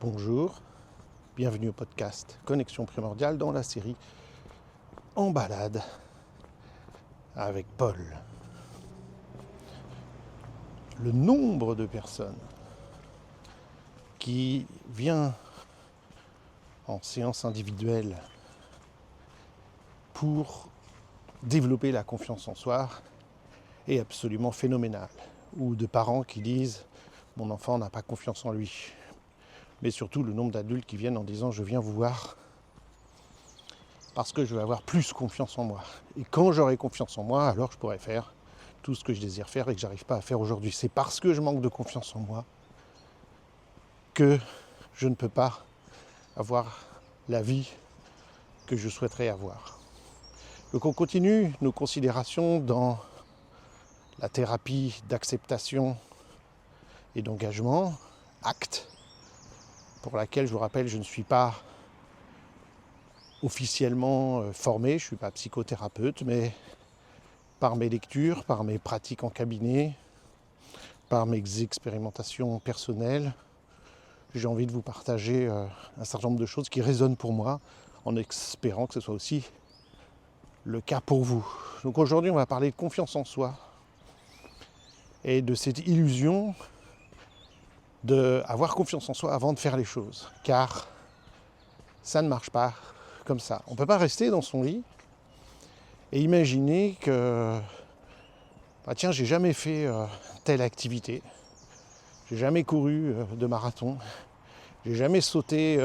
Bonjour, bienvenue au podcast Connexion Primordiale dans la série En balade avec Paul. Le nombre de personnes qui vient en séance individuelle pour développer la confiance en soi est absolument phénoménal. Ou de parents qui disent « mon enfant n'a pas confiance en lui ». Mais surtout le nombre d'adultes qui viennent en disant « je viens vous voir parce que je vais avoir plus confiance en moi. Et quand j'aurai confiance en moi, alors je pourrai faire tout ce que je désire faire et que je n'arrive pas à faire aujourd'hui. C'est parce que je manque de confiance en moi que je ne peux pas avoir la vie que je souhaiterais avoir. » Donc on continue nos considérations dans la thérapie d'acceptation et d'engagement, ACT, pour laquelle, je vous rappelle, je ne suis pas officiellement formé, je ne suis pas psychothérapeute, mais par mes lectures, par mes pratiques en cabinet, par mes expérimentations personnelles, j'ai envie de vous partager un certain nombre de choses qui résonnent pour moi, en espérant que ce soit aussi le cas pour vous. Donc aujourd'hui, on va parler de confiance en soi et de cette illusion d'avoir confiance en soi avant de faire les choses, car ça ne marche pas comme ça. On ne peut pas rester dans son lit et imaginer que tiens, j'ai jamais fait telle activité, j'ai jamais couru de marathon, j'ai jamais sauté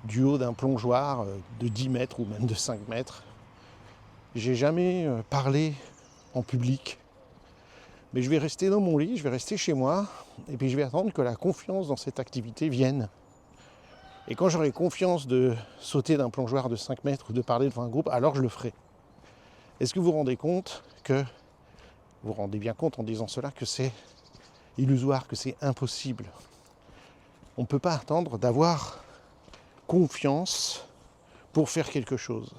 du haut d'un plongeoir de 10 mètres ou même de 5 mètres, j'ai jamais parlé en public. Mais je vais rester dans mon lit, je vais rester chez moi, et puis je vais attendre que la confiance dans cette activité vienne. Et quand j'aurai confiance de sauter d'un plongeoir de 5 mètres ou de parler devant un groupe, alors je le ferai. Est-ce que vous vous rendez compte que, vous vous rendez bien compte en disant cela, que c'est illusoire, que c'est impossible? On ne peut pas attendre d'avoir confiance pour faire quelque chose.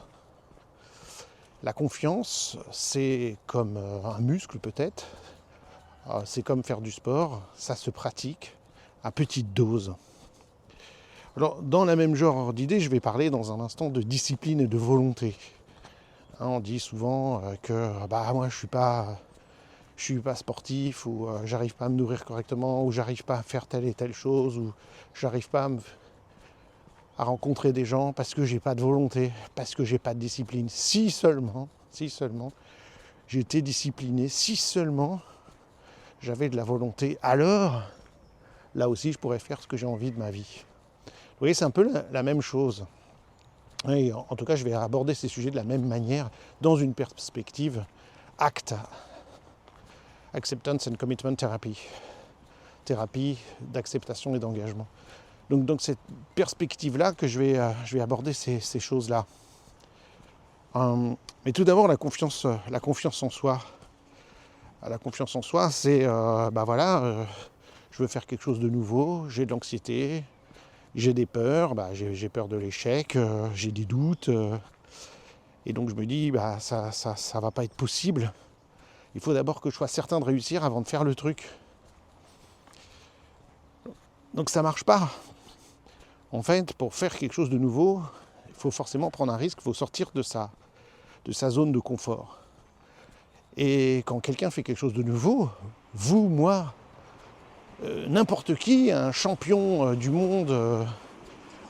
La confiance, c'est comme un muscle peut-être. C'est comme faire du sport, ça se pratique à petite dose. Alors, dans la même genre d'idée, je vais parler dans un instant de discipline et de volonté. On dit souvent que moi je suis pas sportif, ou j'arrive pas à me nourrir correctement, ou j'arrive pas à faire telle et telle chose, ou j'arrive pas à rencontrer des gens parce que j'ai pas de volonté, parce que j'ai pas de discipline. Si seulement j'étais discipliné, si seulement j'avais de la volonté, alors là aussi je pourrais faire ce que j'ai envie de ma vie. Vous voyez, c'est un peu la même chose. Et en tout cas, je vais aborder ces sujets de la même manière, dans une perspective ACT, Acceptance and Commitment Therapy, thérapie d'acceptation et d'engagement. Donc cette perspective-là que je vais aborder ces choses-là. Mais tout d'abord, la confiance en soi. La confiance en soi, c'est, je veux faire quelque chose de nouveau, j'ai de l'anxiété, j'ai des peurs, j'ai peur de l'échec, j'ai des doutes, et donc je me dis, ça va pas être possible. Il faut d'abord que je sois certain de réussir avant de faire le truc. Donc ça marche pas. En fait, pour faire quelque chose de nouveau, il faut forcément prendre un risque, il faut sortir de sa zone de confort. Et quand quelqu'un fait quelque chose de nouveau, vous, moi, n'importe qui, un champion du monde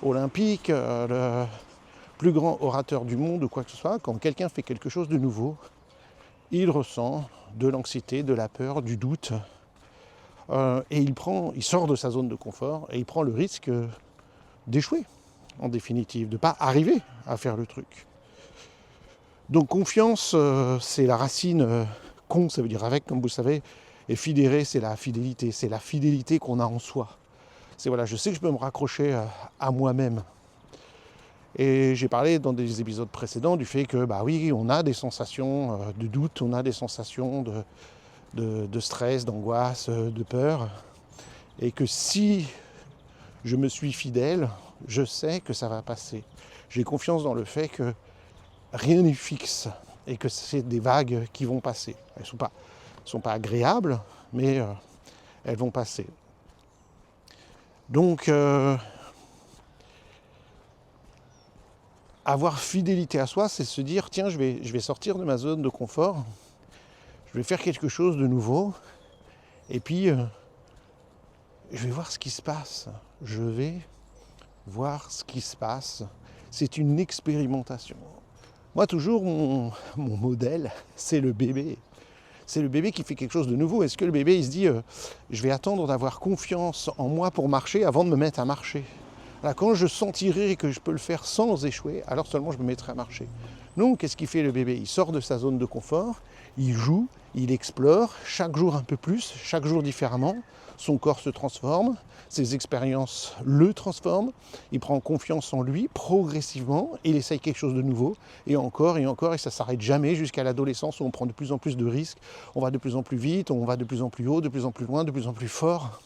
olympique, le plus grand orateur du monde ou quoi que ce soit, quand quelqu'un fait quelque chose de nouveau, il ressent de l'anxiété, de la peur, du doute, et il sort de sa zone de confort et il prend le risque d'échouer, en définitive, de ne pas arriver à faire le truc. Donc confiance, c'est la racine con, ça veut dire avec, comme vous le savez, et fidéré, c'est la fidélité qu'on a en soi. C'est je sais que je peux me raccrocher à moi-même. Et j'ai parlé dans des épisodes précédents du fait que, on a des sensations de doute, on a des sensations de stress, d'angoisse, de peur, et que si je me suis fidèle, je sais que ça va passer. J'ai confiance dans le fait que rien n'est fixe et que c'est des vagues qui vont passer. Elles ne sont pas agréables, mais elles vont passer. Donc, avoir fidélité à soi, c'est se dire, tiens, je vais sortir de ma zone de confort, je vais faire quelque chose de nouveau, et puis je vais voir ce qui se passe. Je vais voir ce qui se passe. C'est une expérimentation. Moi, toujours, mon modèle, c'est le bébé. C'est le bébé qui fait quelque chose de nouveau. Est-ce que le bébé, il se dit, je vais attendre d'avoir confiance en moi pour marcher avant de me mettre à marcher. Là, quand je sentirai que je peux le faire sans échouer, alors seulement je me mettrai à marcher. Non, qu'est-ce qu'il fait le bébé? Il sort de sa zone de confort, il joue, il explore, chaque jour un peu plus, chaque jour différemment. Son corps se transforme, ses expériences le transforment, il prend confiance en lui progressivement, il essaye quelque chose de nouveau, et encore, et ça ne s'arrête jamais jusqu'à l'adolescence où on prend de plus en plus de risques, on va de plus en plus vite, on va de plus en plus haut, de plus en plus loin, de plus en plus fort.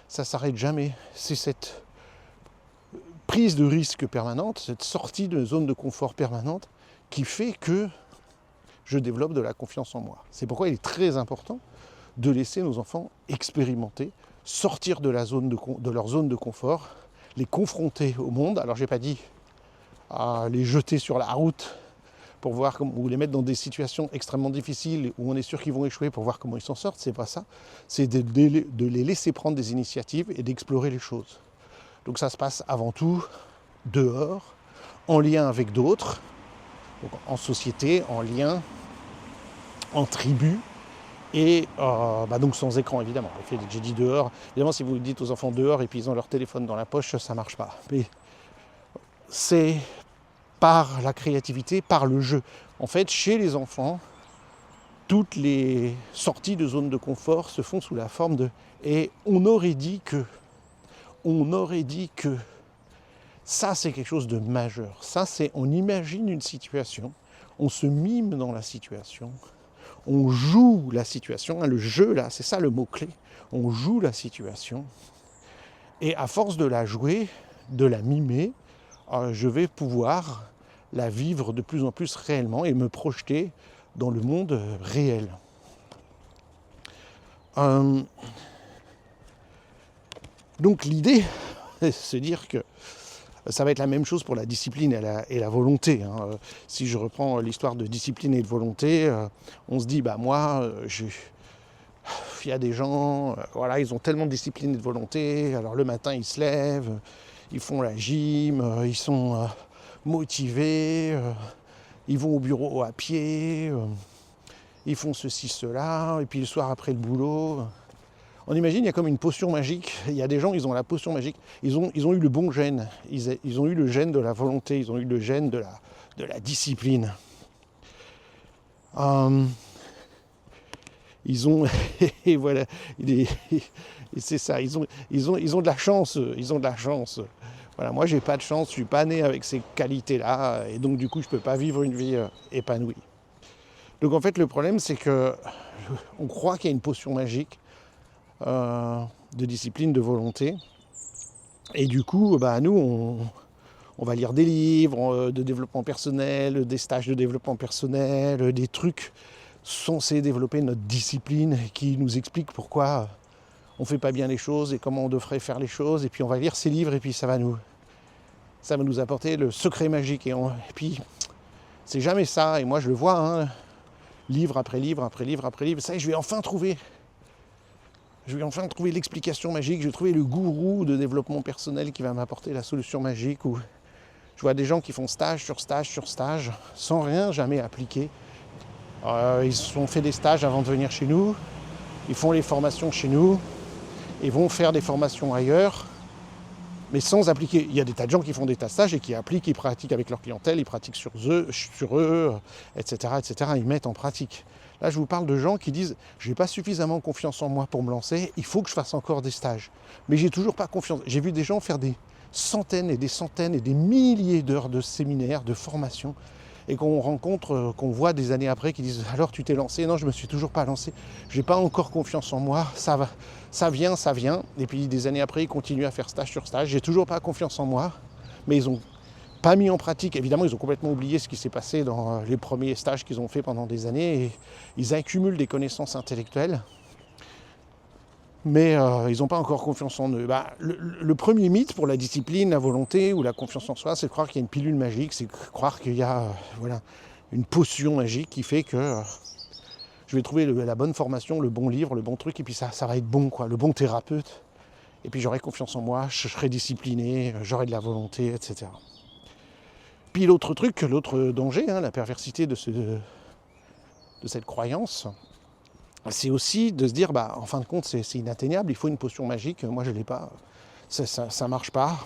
Ça ne s'arrête jamais. C'est cette prise de risque permanente, cette sortie de zone de confort permanente qui fait que je développe de la confiance en moi. C'est pourquoi il est très important de laisser nos enfants expérimenter, sortir de leur zone de confort, les confronter au monde. Alors j'ai pas dit à les jeter sur la route pour voir ou les mettre dans des situations extrêmement difficiles où on est sûr qu'ils vont échouer pour voir comment ils s'en sortent, c'est pas ça. C'est de les laisser prendre des initiatives et d'explorer les choses. Donc ça se passe avant tout dehors, en lien avec d'autres, donc en société, en lien, en tribu, et donc sans écran évidemment. J'ai dit dehors, évidemment si vous dites aux enfants dehors et puis ils ont leur téléphone dans la poche, ça ne marche pas. Mais c'est par la créativité, par le jeu. En fait, chez les enfants, toutes les sorties de zone de confort se font sous la forme de « et on aurait dit que ». Ça, c'est quelque chose de majeur. Ça, c'est on imagine une situation, on se mime dans la situation, on joue la situation. Le jeu, là, c'est ça le mot-clé. On joue la situation. Et à force de la jouer, de la mimer, je vais pouvoir la vivre de plus en plus réellement et me projeter dans le monde réel. Donc l'idée, c'est de se dire que ça va être la même chose pour la discipline et la volonté. Si je reprends l'histoire de discipline et de volonté, on se dit, il y a des gens, ils ont tellement de discipline et de volonté, alors le matin ils se lèvent, ils font la gym, ils sont motivés, ils vont au bureau à pied, ils font ceci, cela, et puis le soir après le boulot... On imagine, il y a comme une potion magique. Il y a des gens, ils ont la potion magique. Ils ont eu le bon gène. Ils ont eu le gène de la volonté. Ils ont eu le gène de la discipline. Ils ont... Et voilà. Et c'est ça. Ils ont de la chance. Ils ont de la chance. Voilà, moi, j'ai pas de chance. Je suis pas né avec ces qualités-là. Et donc, du coup, je peux pas vivre une vie épanouie. Donc, en fait, le problème, c'est que on croit qu'il y a une potion magique. De discipline, de volonté. Et du coup, nous, on va lire des livres de développement personnel, des stages de développement personnel, des trucs censés développer notre discipline qui nous expliquent pourquoi on ne fait pas bien les choses et comment on devrait faire les choses. Et puis on va lire ces livres et puis ça va nous apporter le secret magique. Et puis, c'est jamais ça. Et moi, je le vois, livre après livre, après livre, après livre. Ça y est, je vais enfin trouver l'explication magique, je vais trouver le gourou de développement personnel qui va m'apporter la solution magique. Ou je vois des gens qui font stage sur stage sur stage, sans rien jamais appliquer. Ils ont fait des stages avant de venir chez nous, ils font les formations chez nous, ils vont faire des formations ailleurs, mais sans appliquer. Il y a des tas de gens qui font des tas de stages et qui appliquent, ils pratiquent avec leur clientèle, ils pratiquent sur eux, etc., etc. Ils mettent en pratique. Là, je vous parle de gens qui disent « j'ai pas suffisamment confiance en moi pour me lancer, il faut que je fasse encore des stages. » Mais j'ai toujours pas confiance. J'ai vu des gens faire des centaines et des milliers d'heures de séminaires, de formations, et qu'on rencontre, qu'on voit des années après, qui disent « alors tu t'es lancé ?» Non, je me suis toujours pas lancé. J'ai pas encore confiance en moi. Ça va, ça vient. Et puis des années après, ils continuent à faire stage sur stage. J'ai toujours pas confiance en moi, mais ils ont pas mis en pratique. Évidemment, ils ont complètement oublié ce qui s'est passé dans les premiers stages qu'ils ont fait pendant des années et ils accumulent des connaissances intellectuelles. mais ils n'ont pas encore confiance en eux. Le premier mythe pour la discipline, la volonté ou la confiance en soi, c'est de croire qu'il y a une pilule magique, c'est de croire qu'il y a une potion magique qui fait que je vais trouver la bonne formation, le bon livre, le bon truc, et puis ça va être bon, quoi, le bon thérapeute. Et puis j'aurai confiance en moi, je serai discipliné, j'aurai de la volonté, etc. Puis l'autre truc, l'autre danger, la perversité de cette croyance, c'est aussi de se dire, en fin de compte, c'est inatteignable, il faut une potion magique, moi je ne l'ai pas, ça marche pas.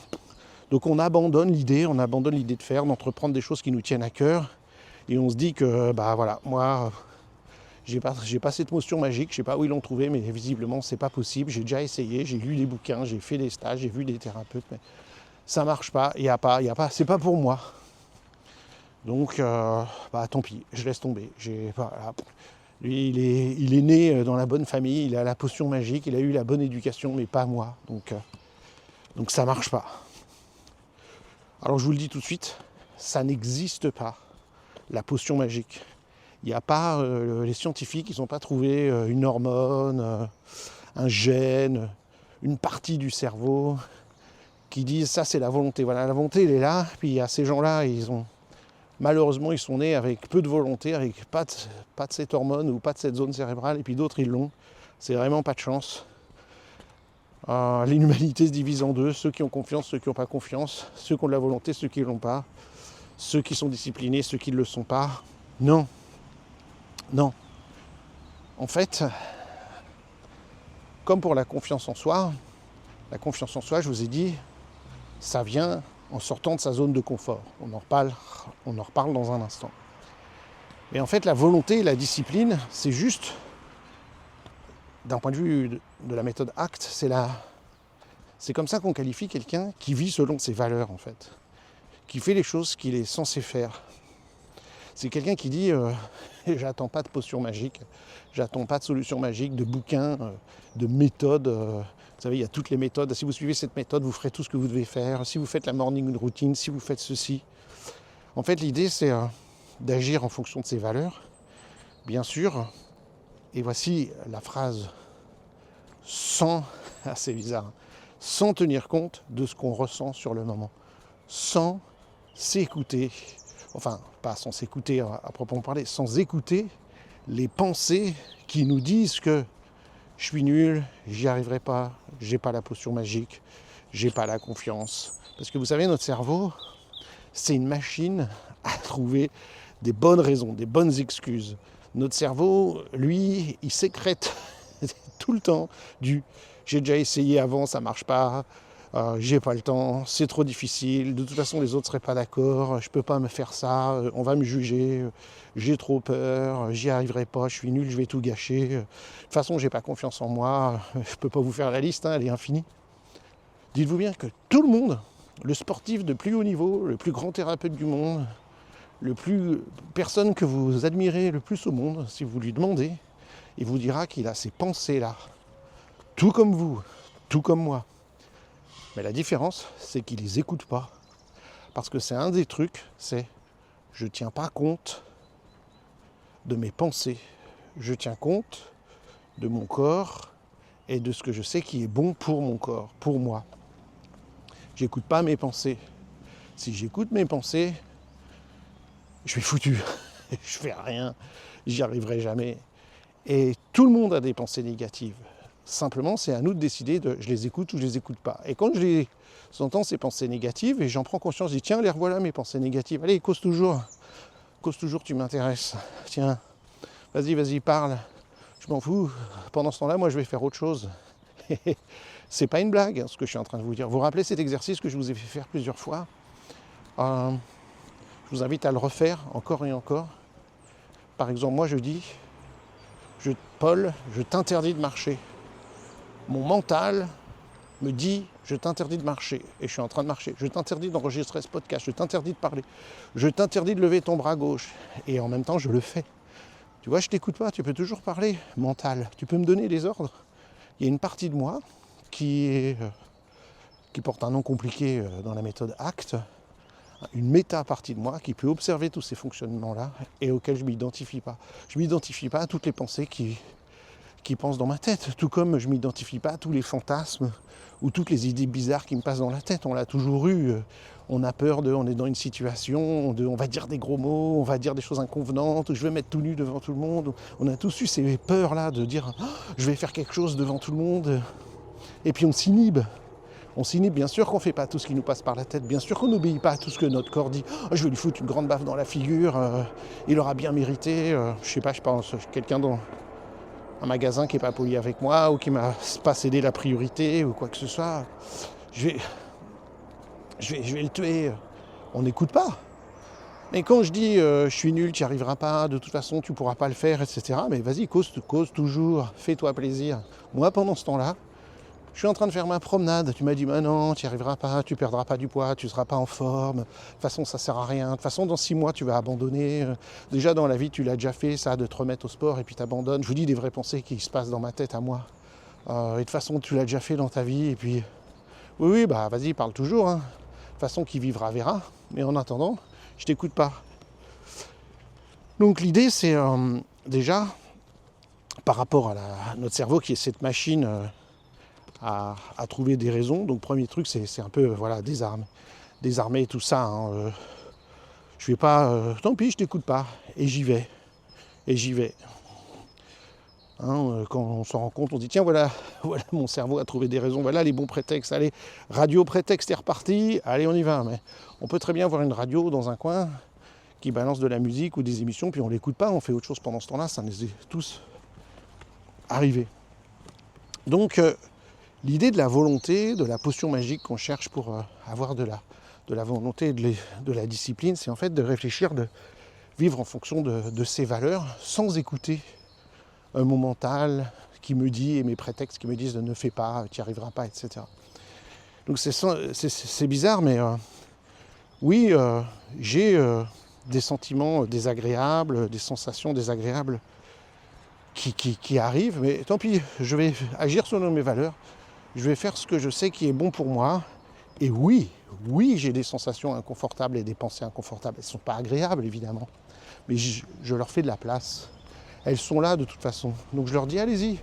Donc on abandonne l'idée de faire, d'entreprendre des choses qui nous tiennent à cœur, et on se dit que, moi, j'ai pas cette potion magique, je sais pas où ils l'ont trouvée, mais visiblement c'est pas possible, j'ai déjà essayé, j'ai lu des bouquins, j'ai fait des stages, j'ai vu des thérapeutes, mais ça marche pas, il y a pas, c'est pas pour moi. Donc, tant pis, je laisse tomber. Lui, il est né dans la bonne famille, il a la potion magique, il a eu la bonne éducation, mais pas moi. Donc ça marche pas. Alors je vous le dis tout de suite, ça n'existe pas, la potion magique. Il n'y a pas, les scientifiques, ils n'ont pas trouvé une hormone, un gène, une partie du cerveau qui disent ça c'est la volonté. Voilà, la volonté elle est là, puis il y a ces gens-là, malheureusement, ils sont nés avec peu de volonté, avec pas de cette hormone ou pas de cette zone cérébrale, et puis d'autres, ils l'ont. C'est vraiment pas de chance. L'humanité se divise en deux, ceux qui ont confiance, ceux qui n'ont pas confiance, ceux qui ont de la volonté, ceux qui ne l'ont pas, ceux qui sont disciplinés, ceux qui ne le sont pas. Non. En fait, comme pour la confiance en soi, je vous ai dit, ça vient en sortant de sa zone de confort. On en reparle dans un instant. Mais en fait, la volonté et la discipline, c'est juste, d'un point de vue de la méthode ACT, c'est comme ça qu'on qualifie quelqu'un qui vit selon ses valeurs, en fait. Qui fait les choses qu'il est censé faire. C'est quelqu'un qui dit j'attends pas de potion magique, j'attends pas de solution magique, de bouquins, de méthodes. Vous savez, il y a toutes les méthodes. Si vous suivez cette méthode, vous ferez tout ce que vous devez faire. Si vous faites la morning routine, si vous faites ceci. En fait, l'idée, c'est d'agir en fonction de ses valeurs, bien sûr. Et voici la phrase c'est bizarre, sans tenir compte de ce qu'on ressent sur le moment. Sans s'écouter, enfin, pas sans s'écouter à proprement parler, sans écouter les pensées qui nous disent que je suis nul, j'y arriverai pas, j'ai pas la potion magique, j'ai pas la confiance. Parce que vous savez, notre cerveau, c'est une machine à trouver des bonnes raisons, des bonnes excuses. Notre cerveau, lui, il sécrète tout le temps j'ai déjà essayé avant, ça marche pas, j'ai pas le temps, c'est trop difficile, de toute façon les autres seraient pas d'accord, je peux pas me faire ça, on va me juger, j'ai trop peur, j'y arriverai pas, je suis nul, je vais tout gâcher, de toute façon j'ai pas confiance en moi, je peux pas vous faire la liste, elle est infinie. Dites-vous bien que tout le monde, le sportif de plus haut niveau, le plus grand thérapeute du monde, personne que vous admirez le plus au monde, si vous lui demandez, il vous dira qu'il a ces pensées-là. Tout comme vous, tout comme moi. Mais la différence, c'est qu'il ne les écoute pas. Parce que c'est un des trucs, c'est je ne tiens pas compte de mes pensées. Je tiens compte de mon corps et de ce que je sais qui est bon pour mon corps, pour moi. J'écoute pas mes pensées. Si j'écoute mes pensées, je suis foutu. Je fais rien. J'y arriverai jamais. Et tout le monde a des pensées négatives. Simplement, c'est à nous de décider je les écoute ou je les écoute pas. Et quand je entends ces pensées négatives, et j'en prends conscience, je dis tiens, les revoilà mes pensées négatives. Allez, cause toujours, tu m'intéresses. Tiens, vas-y, parle. Je m'en fous. Pendant ce temps-là, moi, je vais faire autre chose. C'est pas une blague, ce que je suis en train de vous dire. Vous vous rappelez cet exercice que je vous ai fait faire plusieurs fois Je vous invite à le refaire encore et encore. Par exemple, moi, je dis Paul, je t'interdis de marcher. Mon mental me dit je t'interdis de marcher et je suis en train de marcher. Je t'interdis d'enregistrer ce podcast, je t'interdis de parler, je t'interdis de lever ton bras gauche et en même temps je le fais. Tu vois, je t'écoute pas, tu peux toujours parler, mental, tu peux me donner des ordres. Il y a une partie de moi qui porte un nom compliqué dans la méthode ACT, une méta-partie de moi qui peut observer tous ces fonctionnements-là et auxquels je ne m'identifie pas. Je ne m'identifie pas à toutes les pensées qui qui pense dans ma tête. Tout comme je ne m'identifie pas à tous les fantasmes ou toutes les idées bizarres qui me passent dans la tête. On l'a toujours eu. On a peur on est dans une situation, on va dire des gros mots, on va dire des choses inconvenantes, je vais mettre tout nu devant tout le monde. On a tous eu ces peurs-là de dire oh, je vais faire quelque chose devant tout le monde. Et puis on s'inhibe. On s'inhibe, bien sûr qu'on ne fait pas tout ce qui nous passe par la tête, bien sûr qu'on n'obéit pas à tout ce que notre corps dit. Oh, je vais lui foutre une grande baffe dans la figure, il aura bien mérité. Je sais pas, je pense quelqu'un dans un magasin qui n'est pas poli avec moi ou qui m'a pas cédé la priorité ou quoi que ce soit. Je vais le tuer. On n'écoute pas. Mais quand je dis je suis nul, tu n'y arriveras pas, de toute façon tu ne pourras pas le faire, etc. Mais vas-y, cause toujours, fais-toi plaisir. Moi, pendant ce temps-là, je suis en train de faire ma promenade. Tu m'as dit, bah non, tu n'y arriveras pas, tu ne perdras pas du poids, tu ne seras pas en forme. De toute façon, ça ne sert à rien. De toute façon, dans 6 mois, tu vas abandonner. Déjà, dans la vie, tu l'as déjà fait, ça, de te remettre au sport et puis tu abandonnes. Je vous dis des vraies pensées qui se passent dans ma tête à moi. Et de toute façon, tu l'as déjà fait dans ta vie. Et puis, oui, bah vas-y, parle toujours. Hein. De toute façon, qui vivra verra. Mais en attendant, je t'écoute pas. Donc l'idée, c'est déjà, par rapport à notre cerveau qui est cette machine à trouver des raisons. Donc premier truc, c'est un peu voilà, désarmer tout ça. Hein. Je vais pas, tant pis, je t'écoute pas. Et j'y vais. Hein, quand on s'en rend compte, on dit tiens voilà mon cerveau a trouvé des raisons, voilà les bons prétextes, allez, radio prétexte est reparti, allez on y va. Mais on peut très bien avoir une radio dans un coin qui balance de la musique ou des émissions, puis on l'écoute pas, on fait autre chose pendant ce temps-là, ça nous est tous arrivé. Donc l'idée de la volonté, de la potion magique qu'on cherche pour avoir de la volonté, de la discipline, c'est en fait de réfléchir, de vivre en fonction de ses valeurs, sans écouter un mot mental qui me dit, et mes prétextes qui me disent ne fais pas, tu n'y arriveras pas, etc. Donc c'est bizarre, mais oui, j'ai des sentiments désagréables, des sensations désagréables qui arrivent, mais tant pis, je vais agir selon mes valeurs, je vais faire ce que je sais qui est bon pour moi, et oui, j'ai des sensations inconfortables et des pensées inconfortables, elles ne sont pas agréables évidemment, mais je leur fais de la place. Elles sont là de toute façon. Donc je leur dis, allez-y,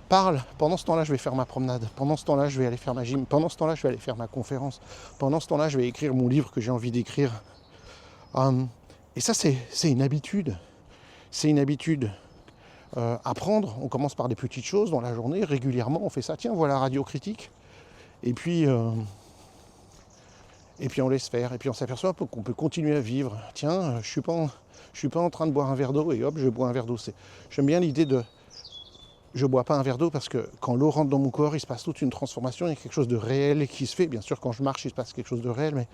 parle. Pendant ce temps-là, je vais faire ma promenade. Pendant ce temps-là, je vais aller faire ma gym. Pendant ce temps-là, je vais aller faire ma conférence. Pendant ce temps-là, je vais écrire mon livre que j'ai envie d'écrire. Et ça, c'est une habitude. C'est une habitude. Apprendre, on commence par des petites choses dans la journée. Régulièrement, on fait ça. Tiens, voilà Radio Critique. Et puis on laisse faire. Et puis on s'aperçoit qu'on peut continuer à vivre. Tiens, je suis pas en train de boire un verre d'eau et hop, je bois un verre d'eau. J'aime bien l'idée de je bois pas un verre d'eau parce que quand l'eau rentre dans mon corps, il se passe toute une transformation, il y a quelque chose de réel qui se fait. Bien sûr, quand je marche, il se passe quelque chose de réel, mais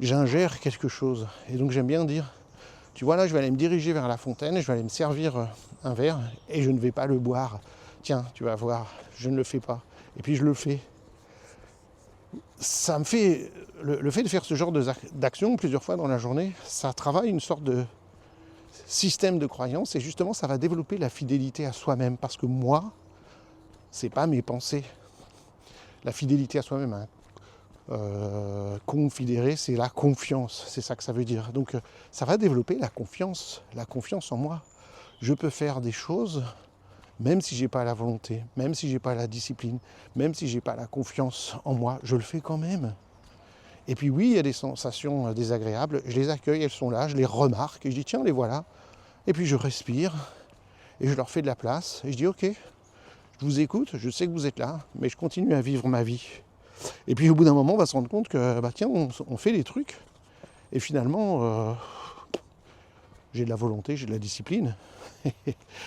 j'ingère quelque chose. Et donc j'aime bien dire, tu vois là, je vais aller me diriger vers la fontaine, je vais aller me servir un verre et je ne vais pas le boire. Tiens, tu vas voir, je ne le fais pas. Et puis je le fais. Ça me fait, le fait de faire ce genre d'action plusieurs fois dans la journée, ça travaille une sorte de système de croyance et justement ça va développer la fidélité à soi-même parce que moi, c'est pas mes pensées. La fidélité à soi-même, hein. Confidérer, c'est la confiance, c'est ça que ça veut dire. Donc ça va développer la confiance en moi. Je peux faire des choses même si j'ai pas la volonté, même si j'ai pas la discipline, même si j'ai pas la confiance en moi, je le fais quand même. Et puis oui, il y a des sensations désagréables, je les accueille, elles sont là, je les remarque et je dis tiens, les voilà. Et puis je respire et je leur fais de la place et je dis ok, je vous écoute, je sais que vous êtes là, mais je continue à vivre ma vie. Et puis au bout d'un moment, on va se rendre compte que bah tiens, on fait des trucs et finalement, j'ai de la volonté, j'ai de la discipline,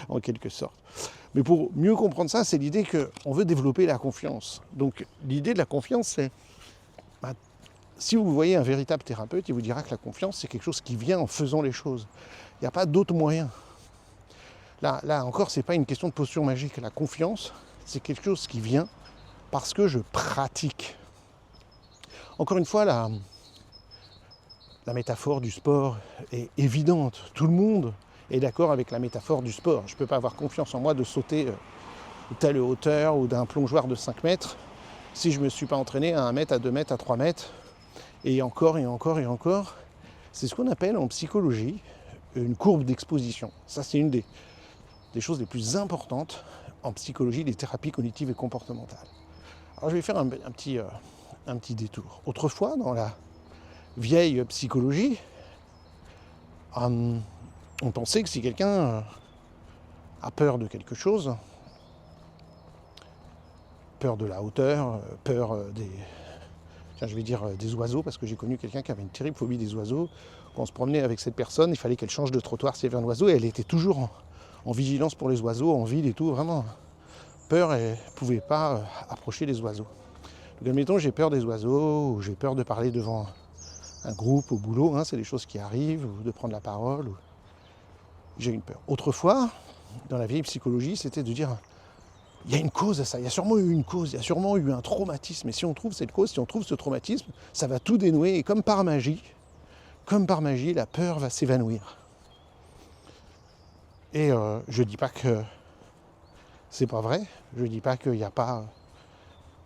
en quelque sorte. Mais pour mieux comprendre ça, c'est l'idée qu'on veut développer la confiance. Donc l'idée de la confiance, c'est si vous voyez un véritable thérapeute, il vous dira que la confiance, c'est quelque chose qui vient en faisant les choses. Il n'y a pas d'autre moyen. Là encore, ce n'est pas une question de potion magique. La confiance, c'est quelque chose qui vient parce que je pratique. Encore une fois, la métaphore du sport est évidente. Tout le monde est d'accord avec la métaphore du sport. Je ne peux pas avoir confiance en moi de sauter de telle hauteur ou d'un plongeoir de 5 mètres si je ne me suis pas entraîné à 1 mètre, à 2 mètres, à 3 mètres. Et encore, et encore, et encore. C'est ce qu'on appelle en psychologie une courbe d'exposition. Ça, c'est une des choses les plus importantes en psychologie les thérapies cognitives et comportementales. Alors je vais faire un petit détour. Autrefois, dans la vieille psychologie, on pensait que si quelqu'un a peur de quelque chose, peur de la hauteur, peur des oiseaux, parce que j'ai connu quelqu'un qui avait une terrible phobie des oiseaux. Quand on se promenait avec cette personne, il fallait qu'elle change de trottoir s'il y avait un oiseau, et elle était toujours en vigilance pour les oiseaux, en ville et tout, vraiment peur, et ne pouvait pas approcher les oiseaux. Donc admettons, j'ai peur des oiseaux, ou j'ai peur de parler devant un groupe au boulot, c'est des choses qui arrivent, ou de prendre la parole, ou j'ai une peur. Autrefois, dans la vieille psychologie, c'était de dire il y a une cause à ça, il y a sûrement eu une cause, il y a sûrement eu un traumatisme. Et si on trouve cette cause, si on trouve ce traumatisme, ça va tout dénouer. Et comme par magie, la peur va s'évanouir. Et je ne dis pas que c'est pas vrai, je ne dis pas qu'il n'y a pas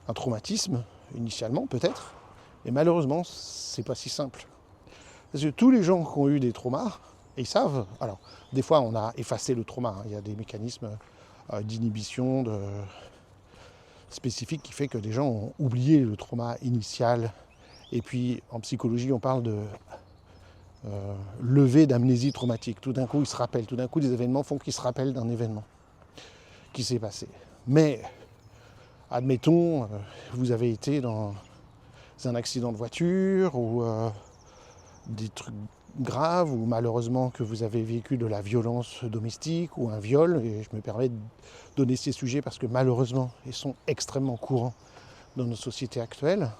un traumatisme, initialement peut-être, mais malheureusement, c'est pas si simple. Parce que tous les gens qui ont eu des traumas, ils savent, alors des fois on a effacé le trauma, il y a des mécanismes d'inhibition spécifiques qui fait que des gens ont oublié le trauma initial. Et puis en psychologie on parle de levée d'amnésie traumatique. Tout d'un coup ils se rappellent, tout d'un coup des événements font qu'ils se rappellent d'un événement qui s'est passé. Mais admettons, vous avez été dans un accident de voiture ou des trucs graves, ou malheureusement que vous avez vécu de la violence domestique ou un viol, et je me permets de donner ces sujets parce que malheureusement ils sont extrêmement courants dans nos sociétés actuelles.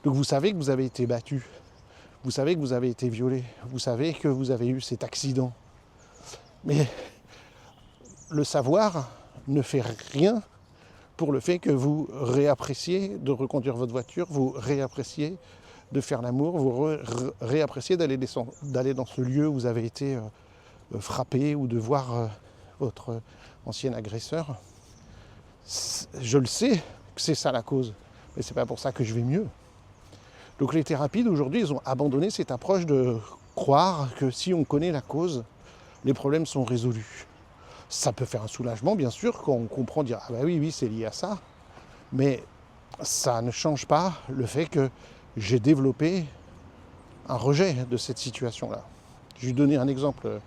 Donc vous savez que vous avez été battu, vous savez que vous avez été violé, vous savez que vous avez eu cet accident. Mais le savoir ne fait rien pour le fait que vous réappréciez de reconduire votre voiture, vous réappréciez de faire l'amour, vous réappréciez d'aller dans ce lieu où vous avez été frappé, ou de voir votre ancien agresseur. Je le sais que c'est ça la cause, mais c'est pas pour ça que je vais mieux. Donc les thérapies d'aujourd'hui, ils ont abandonné cette approche de croire que si on connaît la cause, les problèmes sont résolus. Ça peut faire un soulagement, bien sûr, quand on comprend, dire « Ah bah oui, c'est lié à ça », mais ça ne change pas le fait que j'ai développé un rejet de cette situation-là. Je vais donner un exemple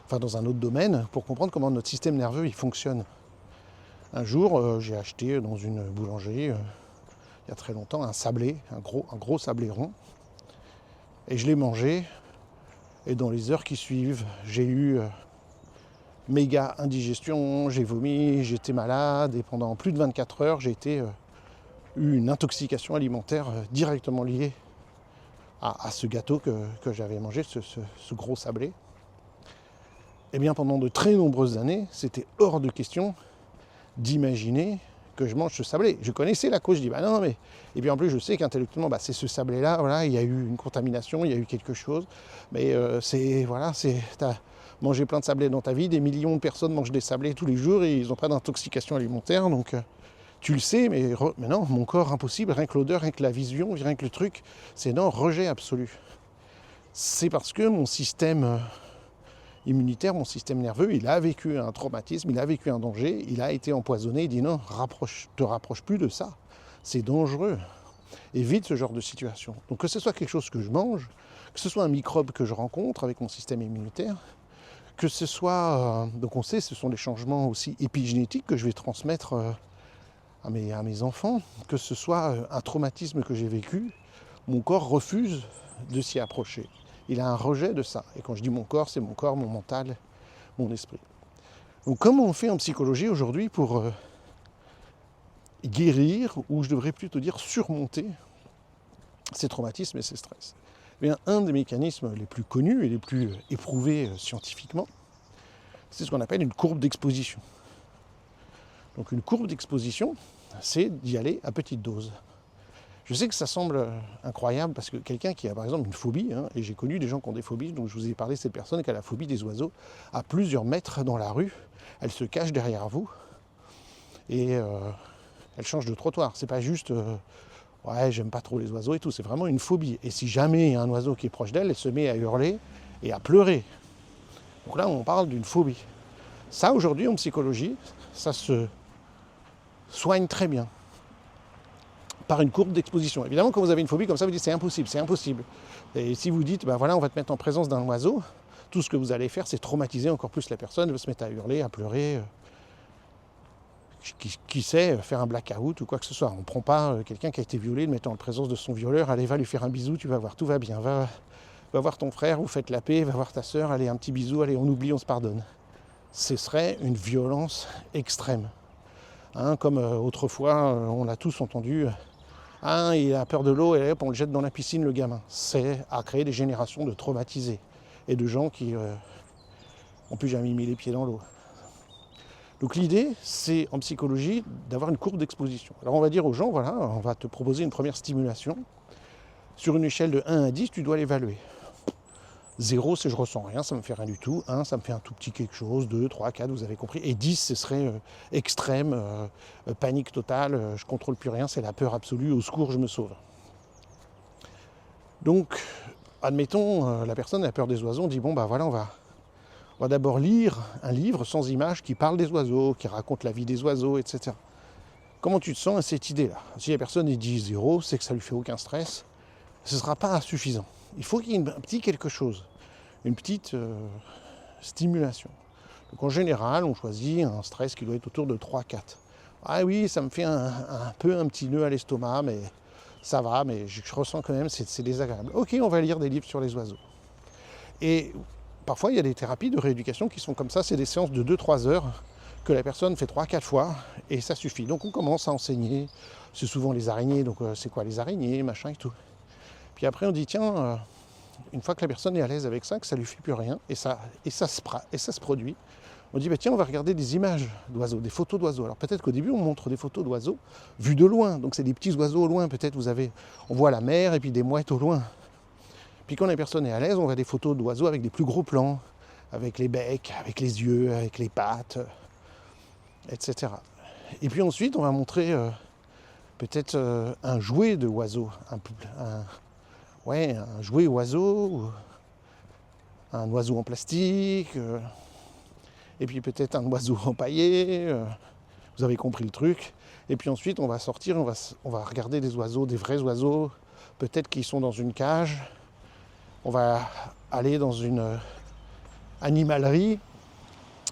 dans un autre domaine, pour comprendre comment notre système nerveux il fonctionne. Un jour, j'ai acheté dans une boulangerie, il y a très longtemps, un sablé, un gros sablé rond, et je l'ai mangé, et dans les heures qui suivent, j'ai eu méga indigestion, j'ai vomi, j'étais malade, et pendant plus de 24 heures, j'ai eu une intoxication alimentaire directement liée à ce gâteau que j'avais mangé, ce gros sablé. Et bien pendant de très nombreuses années, c'était hors de question d'imaginer que je mange ce sablé. Je connaissais la cause, je dis bah non mais... Et puis en plus je sais qu'intellectuellement c'est ce sablé-là, voilà, il y a eu une contamination, il y a eu quelque chose, mais t'as mangé plein de sablés dans ta vie, des millions de personnes mangent des sablés tous les jours et ils n'ont pas d'intoxication alimentaire, donc tu le sais, mais non, mon corps impossible, rien que l'odeur, rien que la vision, rien que le truc, c'est non, rejet absolu. C'est parce que mon système immunitaire, mon système nerveux, il a vécu un traumatisme, il a vécu un danger, il a été empoisonné, il dit non, te rapproche plus de ça, c'est dangereux. Évite ce genre de situation. Donc que ce soit quelque chose que je mange, que ce soit un microbe que je rencontre avec mon système immunitaire, que ce soit, donc on sait, ce sont des changements aussi épigénétiques que je vais transmettre à mes enfants, que ce soit un traumatisme que j'ai vécu, mon corps refuse de s'y approcher. Il a un rejet de ça. Et quand je dis mon corps, c'est mon corps, mon mental, mon esprit. Donc comment on fait en psychologie aujourd'hui pour guérir, ou je devrais plutôt dire surmonter ces traumatismes et ces stress? Eh bien, un des mécanismes les plus connus et les plus éprouvés scientifiquement, c'est ce qu'on appelle une courbe d'exposition. Donc une courbe d'exposition, c'est d'y aller à petite dose. Je sais que ça semble incroyable parce que quelqu'un qui a par exemple une phobie, et j'ai connu des gens qui ont des phobies, donc je vous ai parlé de cette personne qui a la phobie des oiseaux, à plusieurs mètres dans la rue, elle se cache derrière vous et elle change de trottoir. C'est pas juste ouais, j'aime pas trop les oiseaux et tout, c'est vraiment une phobie. Et si jamais il y a un oiseau qui est proche d'elle, elle se met à hurler et à pleurer. Donc là, on parle d'une phobie. Ça, aujourd'hui, en psychologie, ça se soigne très bien par une courbe d'exposition. Évidemment, quand vous avez une phobie comme ça, vous dites c'est impossible, c'est impossible. Et si vous dites, ben voilà, on va te mettre en présence d'un oiseau, tout ce que vous allez faire, c'est traumatiser encore plus la personne, elle va se mettre à hurler, à pleurer, qui sait, faire un blackout ou quoi que ce soit. On ne prend pas quelqu'un qui a été violé, le mettant en présence de son violeur, allez, va lui faire un bisou, tu vas voir, tout va bien, va voir ton frère, vous faites la paix, va voir ta sœur, allez, un petit bisou, allez, on oublie, on se pardonne. Ce serait une violence extrême. Hein, comme autrefois, on l'a tous entendu, il a peur de l'eau et hop, on le jette dans la piscine, le gamin. C'est à créer des générations de traumatisés et de gens qui n'ont plus jamais mis les pieds dans l'eau. Donc l'idée, c'est en psychologie d'avoir une courbe d'exposition. Alors on va dire aux gens, voilà, on va te proposer une première stimulation. Sur une échelle de 1 à 10, tu dois l'évaluer. 0, c'est je ressens rien, ça me fait rien du tout. 1, ça me fait un tout petit quelque chose. 2, 3, 4, vous avez compris. Et 10, ce serait extrême, panique totale, je contrôle plus rien, c'est la peur absolue, au secours, je me sauve. Donc, admettons, la personne a peur des oiseaux, on dit bon, bah voilà, on va d'abord lire un livre sans images qui parle des oiseaux, qui raconte la vie des oiseaux, etc. Comment tu te sens à cette idée-là? Si la personne dit 0, c'est que ça lui fait aucun stress, ce ne sera pas suffisant. Il faut qu'il y ait un petit quelque chose, une petite stimulation. Donc en général, on choisit un stress qui doit être autour de 3-4. Ah oui, ça me fait un petit nœud à l'estomac, mais ça va, mais je ressens quand même, c'est désagréable. Ok, on va lire des livres sur les oiseaux. Et parfois, il y a des thérapies de rééducation qui sont comme ça, c'est des séances de 2-3 heures que la personne fait 3-4 fois, et ça suffit. Donc on commence à enseigner, c'est souvent les araignées, donc c'est quoi les araignées, machin et tout. Puis après, on dit, tiens, une fois que la personne est à l'aise avec ça, que ça ne lui fait plus rien, et ça se produit, on dit, bah, tiens, on va regarder des images d'oiseaux, des photos d'oiseaux. Alors peut-être qu'au début, on montre des photos d'oiseaux vues de loin, donc c'est des petits oiseaux au loin, peut-être on voit la mer et puis des mouettes au loin. Puis quand la personne est à l'aise, on voit des photos d'oiseaux avec des plus gros plans, avec les becs, avec les yeux, avec les pattes, etc. Et puis ensuite, on va montrer peut-être un jouet de oiseau, un jouet oiseau, un oiseau en plastique, et puis peut-être un oiseau empaillé, vous avez compris le truc. Et puis ensuite, on va sortir, on va regarder des oiseaux, des vrais oiseaux, peut-être qu'ils sont dans une cage. On va aller dans une animalerie.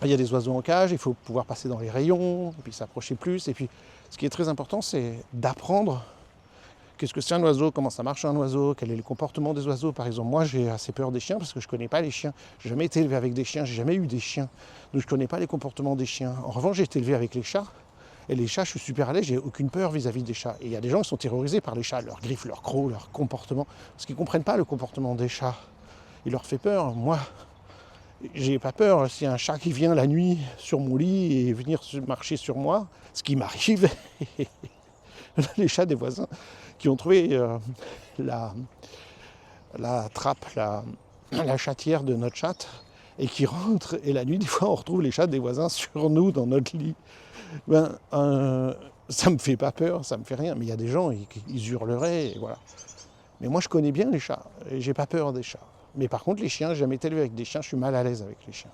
Il y a des oiseaux en cage, il faut pouvoir passer dans les rayons, et puis s'approcher plus. Et puis, ce qui est très important, c'est d'apprendre qu'est-ce que c'est un oiseau, comment ça marche un oiseau, quel est le comportement des oiseaux. Par exemple, moi, j'ai assez peur des chiens parce que je ne connais pas les chiens. Je n'ai jamais été élevé avec des chiens, j'ai jamais eu des chiens. Donc, je ne connais pas les comportements des chiens. En revanche, j'ai été élevé avec les chats. Et les chats, je suis super à l'aise, j'ai aucune peur vis-à-vis des chats. Et il y a des gens qui sont terrorisés par les chats, leurs griffes, leurs crocs, leur comportement. Parce qu'ils ne comprennent pas le comportement des chats. Il leur fait peur. Moi, j'ai pas peur. S'il y a un chat qui vient la nuit sur mon lit et venir marcher sur moi, ce qui m'arrive, les chats des voisins qui ont trouvé la trappe, la chatière de notre chatte, et qui rentrent, et la nuit, des fois, on retrouve les chats des voisins sur nous, dans notre lit. Ça me fait pas peur, ça me fait rien, mais il y a des gens, ils hurleraient, et voilà. Mais moi, je connais bien les chats, et j'ai pas peur des chats. Mais par contre, les chiens, j'ai jamais été élevé avec des chiens, je suis mal à l'aise avec les chiens.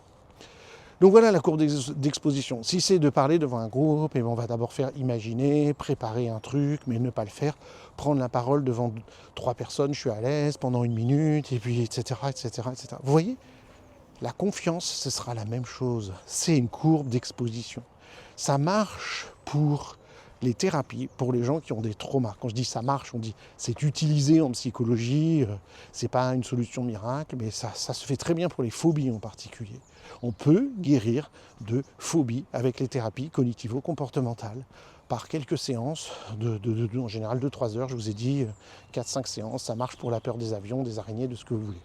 Donc voilà la courbe d'exposition. Si c'est de parler devant un groupe, on va d'abord faire imaginer, préparer un truc, mais ne pas le faire. Prendre la parole devant 3 personnes, je suis à l'aise pendant 1 minute, et puis etc., etc., etc. Vous voyez, la confiance, ce sera la même chose. C'est une courbe d'exposition. Ça marche pour les thérapies, pour les gens qui ont des traumas. Quand je dis ça marche, on dit c'est utilisé en psychologie, c'est pas une solution miracle, mais ça se fait très bien pour les phobies en particulier. On peut guérir de phobies avec les thérapies cognitivo-comportementales par quelques séances, en général 2-3 heures, je vous ai dit 4-5 séances, ça marche pour la peur des avions, des araignées, de ce que vous voulez.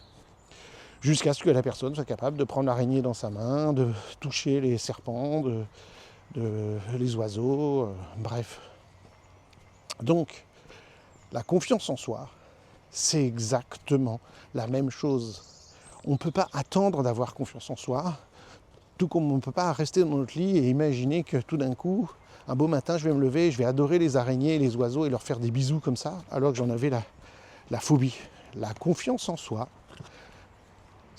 Jusqu'à ce que la personne soit capable de prendre l'araignée dans sa main, de toucher les serpents, les oiseaux, bref. Donc, la confiance en soi, c'est exactement la même chose. On ne peut pas attendre d'avoir confiance en soi, tout comme on ne peut pas rester dans notre lit et imaginer que tout d'un coup, un beau matin, je vais me lever, je vais adorer les araignées et les oiseaux et leur faire des bisous comme ça, alors que j'en avais la phobie. La confiance en soi,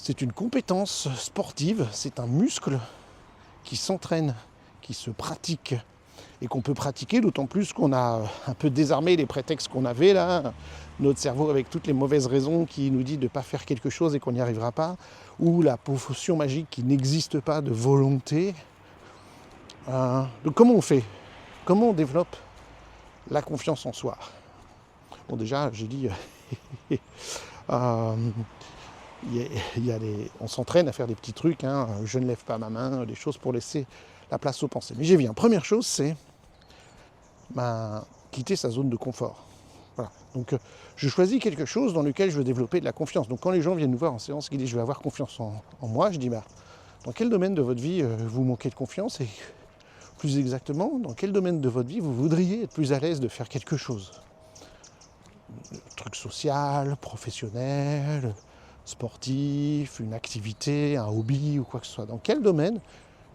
C'est une compétence sportive, c'est un muscle qui s'entraîne, qui se pratique et qu'on peut pratiquer, d'autant plus qu'on a un peu désarmé les prétextes qu'on avait là, notre cerveau avec toutes les mauvaises raisons qui nous dit de ne pas faire quelque chose et qu'on n'y arrivera pas, ou la potion magique qui n'existe pas de volonté. Donc comment on fait? Comment on développe la confiance en soi? Bon, déjà, j'ai dit, on s'entraîne à faire des petits trucs, hein, je ne lève pas ma main, des choses pour laisser la place aux pensées. Mais j'y viens. Première chose, c'est quitter sa zone de confort. Voilà. Donc, je choisis quelque chose dans lequel je veux développer de la confiance. Donc, quand les gens viennent nous voir en séance, qui disent je vais avoir confiance en moi, je dis dans quel domaine de votre vie vous manquez de confiance et plus exactement, dans quel domaine de votre vie vous voudriez être plus à l'aise de faire quelque chose? Truc social, professionnel, sportif, une activité, un hobby ou quoi que ce soit. Dans quel domaine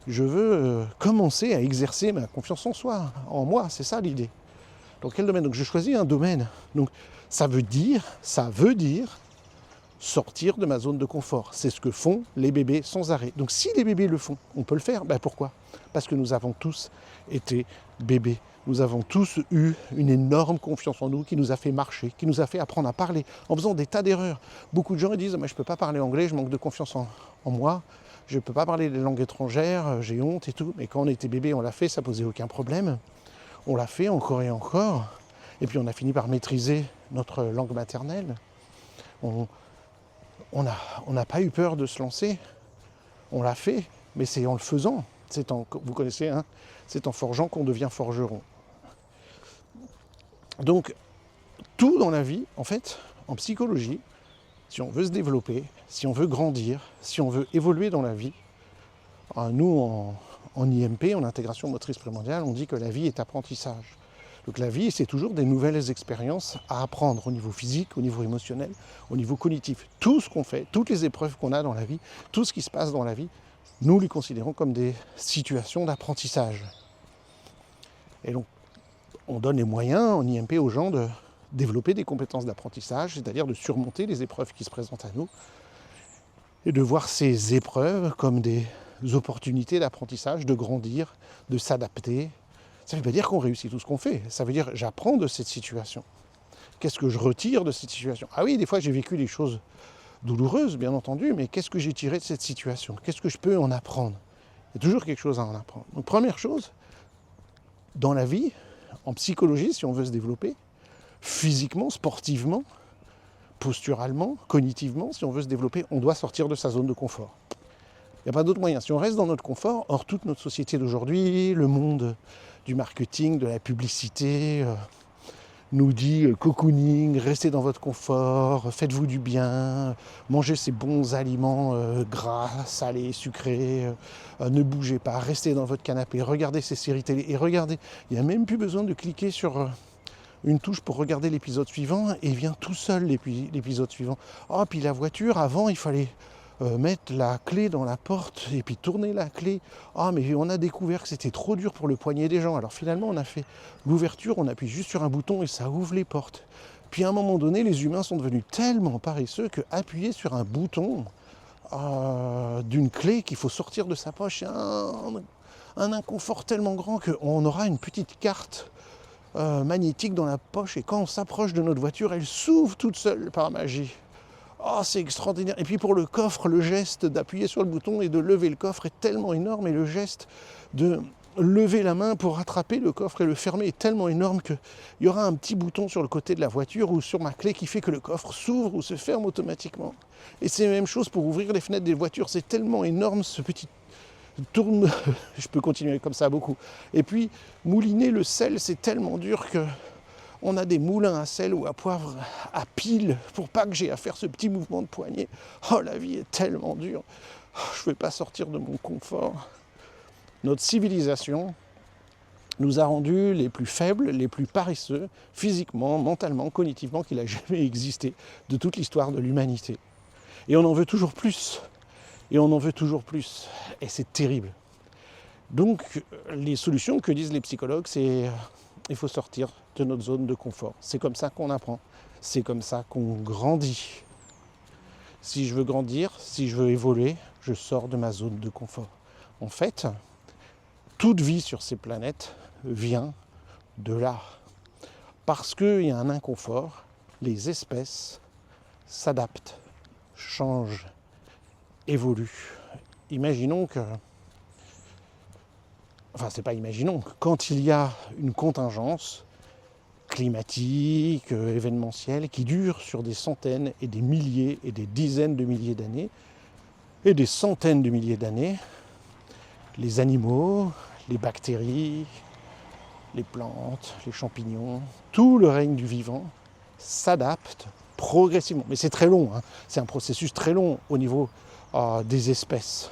je veux commencer à exercer ma confiance en soi, en moi, c'est ça l'idée. Dans quel domaine? Donc je choisis un domaine. Donc ça veut dire sortir de ma zone de confort. C'est ce que font les bébés sans arrêt. Donc si les bébés le font, on peut le faire. Pourquoi? Parce que nous avons tous été bébés. Nous avons tous eu une énorme confiance en nous qui nous a fait marcher, qui nous a fait apprendre à parler en faisant des tas d'erreurs. Beaucoup de gens disent je ne peux pas parler anglais, je manque de confiance en moi. Je ne peux pas parler des langues étrangères, j'ai honte et tout. Mais quand on était bébé, on l'a fait, ça posait aucun problème. On l'a fait encore et encore. Et puis on a fini par maîtriser notre langue maternelle. On n'a pas eu peur de se lancer. On l'a fait, mais c'est en le faisant. Vous connaissez, hein, c'est en forgeant qu'on devient forgeron. Donc, tout dans la vie, en fait, en psychologie, si on veut se développer, si on veut grandir, si on veut évoluer dans la vie, nous, en IMP, en intégration motrice primordiale, on dit que la vie est apprentissage. Donc la vie, c'est toujours des nouvelles expériences à apprendre au niveau physique, au niveau émotionnel, au niveau cognitif. Tout ce qu'on fait, toutes les épreuves qu'on a dans la vie, tout ce qui se passe dans la vie, nous les considérons comme des situations d'apprentissage. Et donc, on donne les moyens en IMP aux gens de développer des compétences d'apprentissage, c'est-à-dire de surmonter les épreuves qui se présentent à nous et de voir ces épreuves comme des opportunités d'apprentissage, de grandir, de s'adapter. Ça ne veut pas dire qu'on réussit tout ce qu'on fait, ça veut dire j'apprends de cette situation. Qu'est-ce que je retire de cette situation? Ah oui, des fois j'ai vécu des choses douloureuses, bien entendu, mais qu'est-ce que j'ai tiré de cette situation? Qu'est-ce que je peux en apprendre? Il y a toujours quelque chose à en apprendre. Donc première chose, dans la vie, en psychologie, si on veut se développer, physiquement, sportivement, posturalement, cognitivement, si on veut se développer, on doit sortir de sa zone de confort. Il n'y a pas d'autre moyen. Si on reste dans notre confort, or toute notre société d'aujourd'hui, le monde du marketing, de la publicité, nous dit cocooning, restez dans votre confort, faites-vous du bien, mangez ces bons aliments gras, salés, sucrés, ne bougez pas, restez dans votre canapé, regardez ces séries télé. Et regardez, il n'y a même plus besoin de cliquer sur une touche pour regarder l'épisode suivant et il vient tout seul l'épisode suivant. Oh, puis la voiture, avant, il fallait mettre la clé dans la porte et puis tourner la clé. Ah, mais on a découvert que c'était trop dur pour le poignet des gens. Alors finalement, on a fait l'ouverture, on appuie juste sur un bouton et ça ouvre les portes. Puis à un moment donné, les humains sont devenus tellement paresseux que appuyer sur un bouton d'une clé qu'il faut sortir de sa poche, c'est un inconfort tellement grand qu'on aura une petite carte magnétique dans la poche et quand on s'approche de notre voiture, elle s'ouvre toute seule par magie. Oh, c'est extraordinaire. Et puis pour le coffre, le geste d'appuyer sur le bouton et de lever le coffre est tellement énorme et le geste de lever la main pour rattraper le coffre et le fermer est tellement énorme qu'il y aura un petit bouton sur le côté de la voiture ou sur ma clé qui fait que le coffre s'ouvre ou se ferme automatiquement. Et c'est la même chose pour ouvrir les fenêtres des voitures. C'est tellement énorme ce petit tourne, je peux continuer comme ça beaucoup. Et puis, mouliner le sel, c'est tellement dur que on a des moulins à sel ou à poivre à pile pour pas que j'ai à faire ce petit mouvement de poignet. Oh, la vie est tellement dure. Oh, je ne vais pas sortir de mon confort. Notre civilisation nous a rendus les plus faibles, les plus paresseux, physiquement, mentalement, cognitivement, qu'il a jamais existé de toute l'histoire de l'humanité. Et on en veut toujours plus. Et on en veut toujours plus. Et c'est terrible. Donc, les solutions que disent les psychologues, c'est il faut sortir de notre zone de confort. C'est comme ça qu'on apprend. C'est comme ça qu'on grandit. Si je veux grandir, si je veux évoluer, je sors de ma zone de confort. En fait, toute vie sur ces planètes vient de là. Parce qu'il y a un inconfort, les espèces s'adaptent, changent, évoluent. Imaginons que... Enfin, c'est pas imaginons. Quand il y a une contingence climatique, événementielle, qui dure sur des centaines et des milliers et des dizaines de milliers d'années, et des centaines de milliers d'années, les animaux, les bactéries, les plantes, les champignons, tout le règne du vivant s'adapte progressivement. Mais c'est très long, hein. C'est un processus très long au niveau des espèces.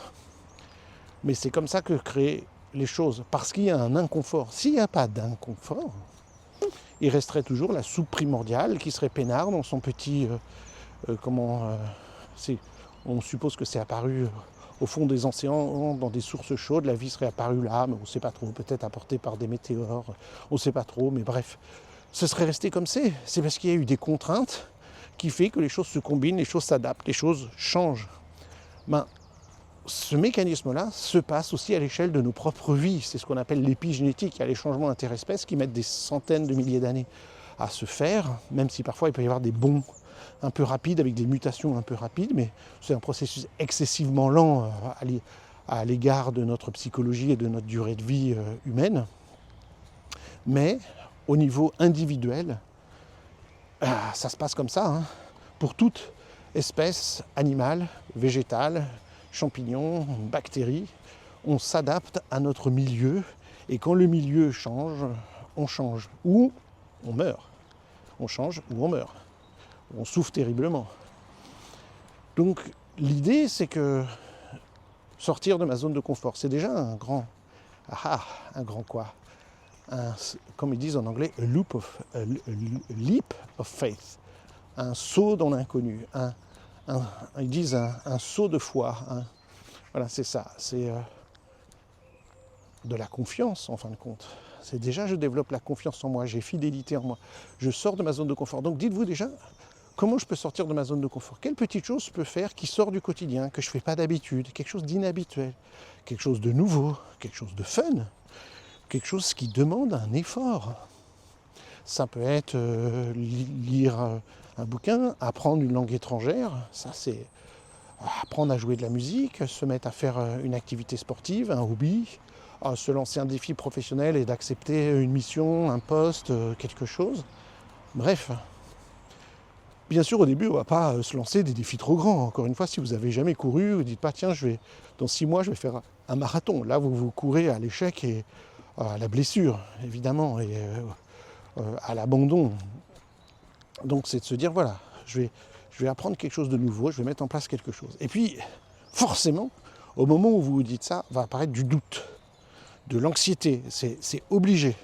Mais c'est comme ça que créent les choses, parce qu'il y a un inconfort. S'il n'y a pas d'inconfort, il resterait toujours la soupe primordiale qui serait peinard dans son petit... on suppose que c'est apparu au fond des océans, dans des sources chaudes, la vie serait apparue là, mais on ne sait pas trop, peut-être apportée par des météores, on ne sait pas trop, mais bref. Ce serait resté comme c'est parce qu'il y a eu des contraintes qui fait que les choses se combinent, les choses s'adaptent, les choses changent. Ben, ce mécanisme-là se passe aussi à l'échelle de nos propres vies. C'est ce qu'on appelle l'épigénétique. Il y a les changements interespèces qui mettent des centaines de milliers d'années à se faire, même si parfois il peut y avoir des bonds un peu rapides, avec des mutations un peu rapides, mais c'est un processus excessivement lent à l'égard de notre psychologie et de notre durée de vie humaine. Mais au niveau individuel, ça se passe comme ça, hein, pour toute espèce animale, végétale, champignons, bactéries, on s'adapte à notre milieu, et quand le milieu change, on change, ou on meurt. On change ou on meurt. On souffre terriblement. Donc l'idée, c'est que sortir de ma zone de confort, c'est déjà un grand... un grand quoi, comme ils disent en anglais, a leap of faith, un saut dans l'inconnu, ils disent un saut de foi. Voilà, c'est ça, c'est de la confiance en fin de compte. C'est déjà, je développe la confiance en moi, j'ai fidélité en moi, je sors de ma zone de confort. Donc dites-vous déjà, comment je peux sortir de ma zone de confort? Quelle petite chose je peux faire qui sort du quotidien, que je ne fais pas d'habitude, quelque chose d'inhabituel, quelque chose de nouveau, quelque chose de fun, quelque chose qui demande un effort. Ça peut être lire un bouquin, apprendre une langue étrangère, ça c'est apprendre à jouer de la musique, se mettre à faire une activité sportive, un hobby, se lancer un défi professionnel et d'accepter une mission, un poste, quelque chose. Bref. Bien sûr, au début, on ne va pas se lancer des défis trop grands. Encore une fois, si vous n'avez jamais couru, vous ne dites pas, tiens, dans 6 mois, je vais faire un marathon. Là, vous courez à l'échec et à la blessure, évidemment, et à l'abandon. Donc, c'est de se dire, voilà, je vais apprendre quelque chose de nouveau, je vais mettre en place quelque chose. Et puis, forcément, au moment où vous vous dites ça, va apparaître du doute, de l'anxiété. C'est obligé.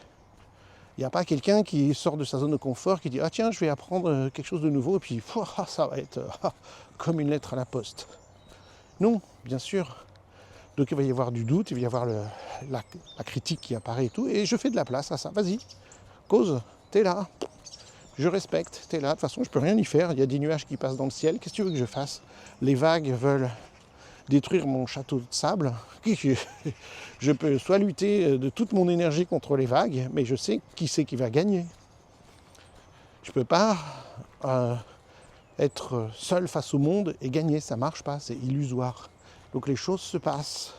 Il n'y a pas quelqu'un qui sort de sa zone de confort, qui dit « Ah tiens, je vais apprendre quelque chose de nouveau, et puis ça va être comme une lettre à la poste. » Non, bien sûr. Donc il va y avoir du doute, il va y avoir la critique qui apparaît et tout, et je fais de la place à ça. Vas-y, cause, t'es là, je respecte, t'es là. De toute façon, je peux rien y faire, il y a des nuages qui passent dans le ciel, qu'est-ce que tu veux que je fasse? Les vagues veulent détruire mon château de sable. Je peux soit lutter de toute mon énergie contre les vagues, mais je sais qui c'est qui va gagner. Je ne peux pas être seul face au monde et gagner, ça ne marche pas, c'est illusoire. Donc les choses se passent.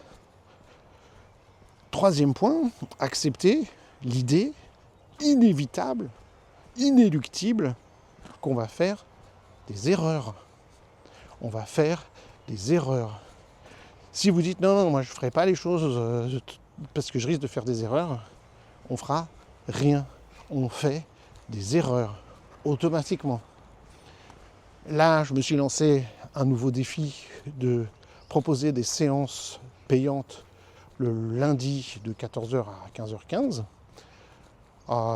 Troisième point, accepter l'idée inévitable, inéluctible, qu'on va faire des erreurs. On va faire des erreurs. Si vous dites non, moi je ne ferai pas les choses parce que je risque de faire des erreurs, on fera rien. On fait des erreurs automatiquement. Là, je me suis lancé un nouveau défi de proposer des séances payantes le lundi de 14h à 15h15.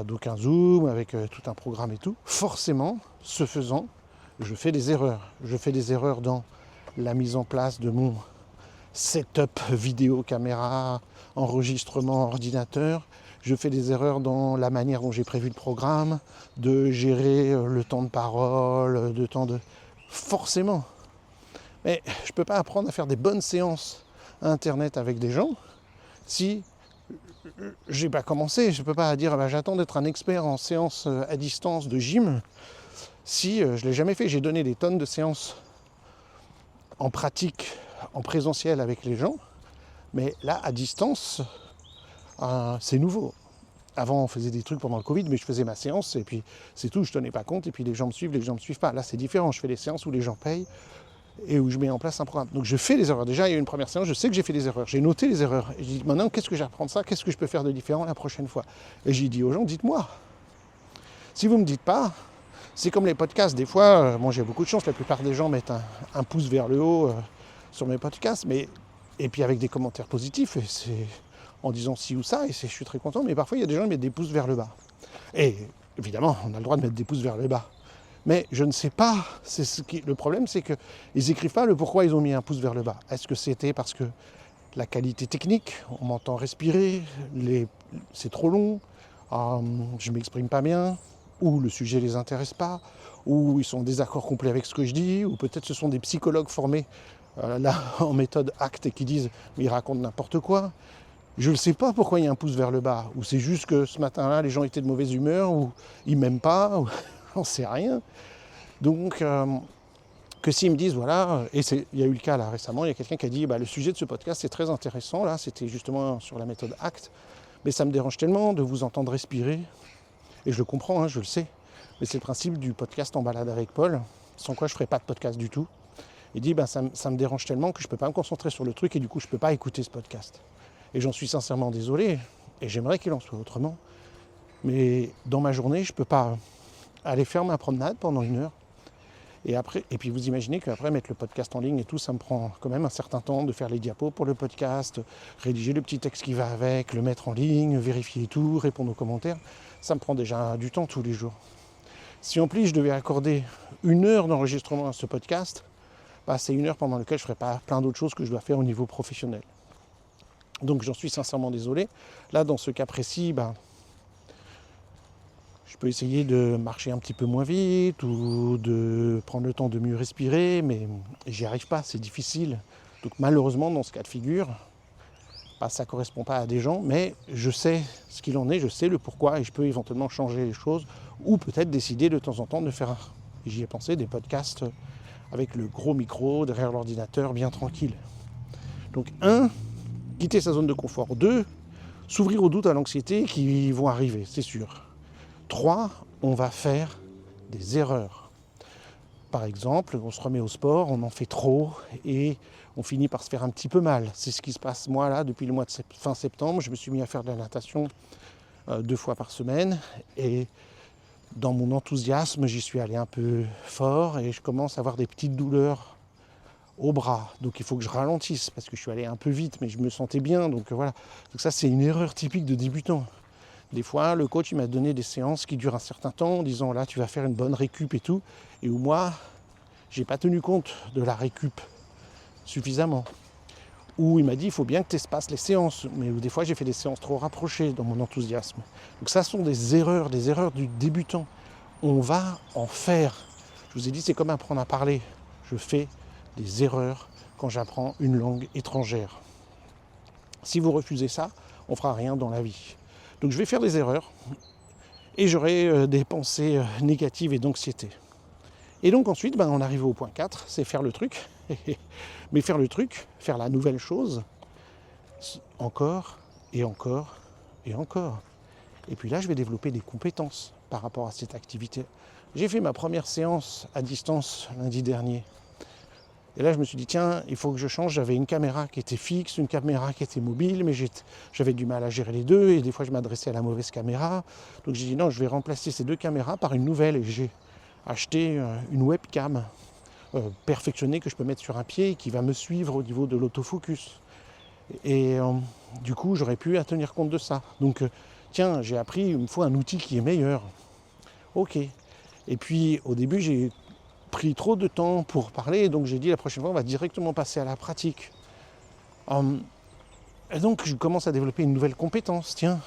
Donc un Zoom avec tout un programme et tout. Forcément, ce faisant, je fais des erreurs. Je fais des erreurs dans la mise en place de mon setup vidéo, caméra, enregistrement, ordinateur. Je fais des erreurs dans la manière dont j'ai prévu le programme, de gérer le temps de parole, de temps de... Forcément. Mais je ne peux pas apprendre à faire des bonnes séances Internet avec des gens si j'ai pas commencé. Je ne peux pas dire j'attends d'être un expert en séances à distance de gym si je ne l'ai jamais fait. J'ai donné des tonnes de séances en pratique, en présentiel avec les gens, mais là, à distance, c'est nouveau. Avant, on faisait des trucs pendant le Covid, mais je faisais ma séance et puis c'est tout, je ne tenais pas compte et puis les gens me suivent pas. Là, c'est différent, je fais des séances où les gens payent et où je mets en place un programme. Donc je fais des erreurs. Déjà, il y a eu une première séance, je sais que j'ai fait des erreurs. J'ai noté les erreurs. Et je dis maintenant, qu'est-ce que j'apprends de ça? Qu'est-ce que je peux faire de différent la prochaine fois? Et j'ai dit aux gens, dites-moi. Si vous ne me dites pas, c'est comme les podcasts. Des fois, j'ai beaucoup de chance, la plupart des gens mettent un pouce vers le haut sur mes podcasts, et puis avec des commentaires positifs, et c'est en disant ci ou ça, et je suis très content, mais parfois il y a des gens qui mettent des pouces vers le bas. Et évidemment, on a le droit de mettre des pouces vers le bas. Mais je ne sais pas, le problème c'est qu'ils n'écrivent pas le pourquoi ils ont mis un pouce vers le bas. Est-ce que c'était parce que la qualité technique, on m'entend respirer, c'est trop long, je ne m'exprime pas bien, ou le sujet ne les intéresse pas, ou ils sont en désaccord complet avec ce que je dis, ou peut-être ce sont des psychologues formés là en méthode ACT et qui disent mais ils racontent n'importe quoi. Je ne sais pas pourquoi il y a un pouce vers le bas, ou c'est juste que ce matin-là les gens étaient de mauvaise humeur, ou ils m'aiment pas, ou j'en sais rien. Donc que s'ils me disent voilà, et il y a eu le cas là récemment, il y a quelqu'un qui a dit le sujet de ce podcast c'est très intéressant, là c'était justement sur la méthode ACT, mais ça me dérange tellement de vous entendre respirer, et je le comprends, je le sais, mais c'est le principe du podcast En balade avec Paul, sans quoi je ne ferais pas de podcast du tout. Il dit ça me dérange tellement que je ne peux pas me concentrer sur le truc et du coup je ne peux pas écouter ce podcast. Et j'en suis sincèrement désolé, et j'aimerais qu'il en soit autrement, mais dans ma journée je ne peux pas aller faire ma promenade pendant 1 heure, et puis vous imaginez qu'après mettre le podcast en ligne et tout, ça me prend quand même un certain temps de faire les diapos pour le podcast, rédiger le petit texte qui va avec, le mettre en ligne, vérifier tout, répondre aux commentaires. Ça me prend déjà du temps tous les jours. Si en plus je devais accorder 1 heure d'enregistrement à ce podcast, c'est 1 heure pendant laquelle je ne ferai pas plein d'autres choses que je dois faire au niveau professionnel. Donc j'en suis sincèrement désolé. Là, dans ce cas précis, je peux essayer de marcher un petit peu moins vite ou de prendre le temps de mieux respirer, mais j'y arrive pas, c'est difficile. Donc malheureusement, dans ce cas de figure, ça ne correspond pas à des gens, mais je sais ce qu'il en est, je sais le pourquoi et je peux éventuellement changer les choses ou peut-être décider de temps en temps de faire, j'y ai pensé, des podcasts avec le gros micro derrière l'ordinateur bien tranquille. Donc 1, quitter sa zone de confort. 2, s'ouvrir aux doutes, à l'anxiété qui vont arriver, c'est sûr. 3, on va faire des erreurs. Par exemple, on se remet au sport, on en fait trop et on finit par se faire un petit peu mal. C'est ce qui se passe moi là depuis le mois de fin septembre. Je me suis mis à faire de la natation 2 fois par semaine et dans mon enthousiasme, j'y suis allé un peu fort et je commence à avoir des petites douleurs au bras. Donc il faut que je ralentisse parce que je suis allé un peu vite, mais je me sentais bien. Donc voilà. Donc ça, c'est une erreur typique de débutant. Des fois, le coach il m'a donné des séances qui durent un certain temps en disant là, tu vas faire une bonne récup et tout. Et où moi, j'ai pas tenu compte de la récup suffisamment. Où il m'a dit il faut bien que tu espaces les séances. Mais des fois, j'ai fait des séances trop rapprochées dans mon enthousiasme. Donc ça sont des erreurs du débutant. On va en faire. Je vous ai dit, c'est comme apprendre à parler. Je fais des erreurs quand j'apprends une langue étrangère. Si vous refusez ça, on fera rien dans la vie. Donc je vais faire des erreurs et j'aurai des pensées négatives et d'anxiété. Et donc ensuite, on arrive au point 4, c'est faire le truc. Mais faire le truc, faire la nouvelle chose, encore et encore et encore. Et puis là, je vais développer des compétences par rapport à cette activité. J'ai fait ma première séance à distance lundi dernier. Et là, je me suis dit, tiens, il faut que je change. J'avais une caméra qui était fixe, une caméra qui était mobile, mais j'avais du mal à gérer les deux. Et des fois, je m'adressais à la mauvaise caméra. Donc j'ai dit, non, je vais remplacer ces 2 caméras par une nouvelle. Et j'ai acheté une webcam perfectionnée que je peux mettre sur un pied et qui va me suivre au niveau de l'autofocus. Et du coup, j'aurais pu tenir compte de ça. Donc, tiens, j'ai appris, il me faut un outil qui est meilleur. Ok. Et puis, au début, j'ai pris trop de temps pour parler, donc j'ai dit la prochaine fois on va directement passer à la pratique. Et donc je commence à développer une nouvelle compétence, tiens.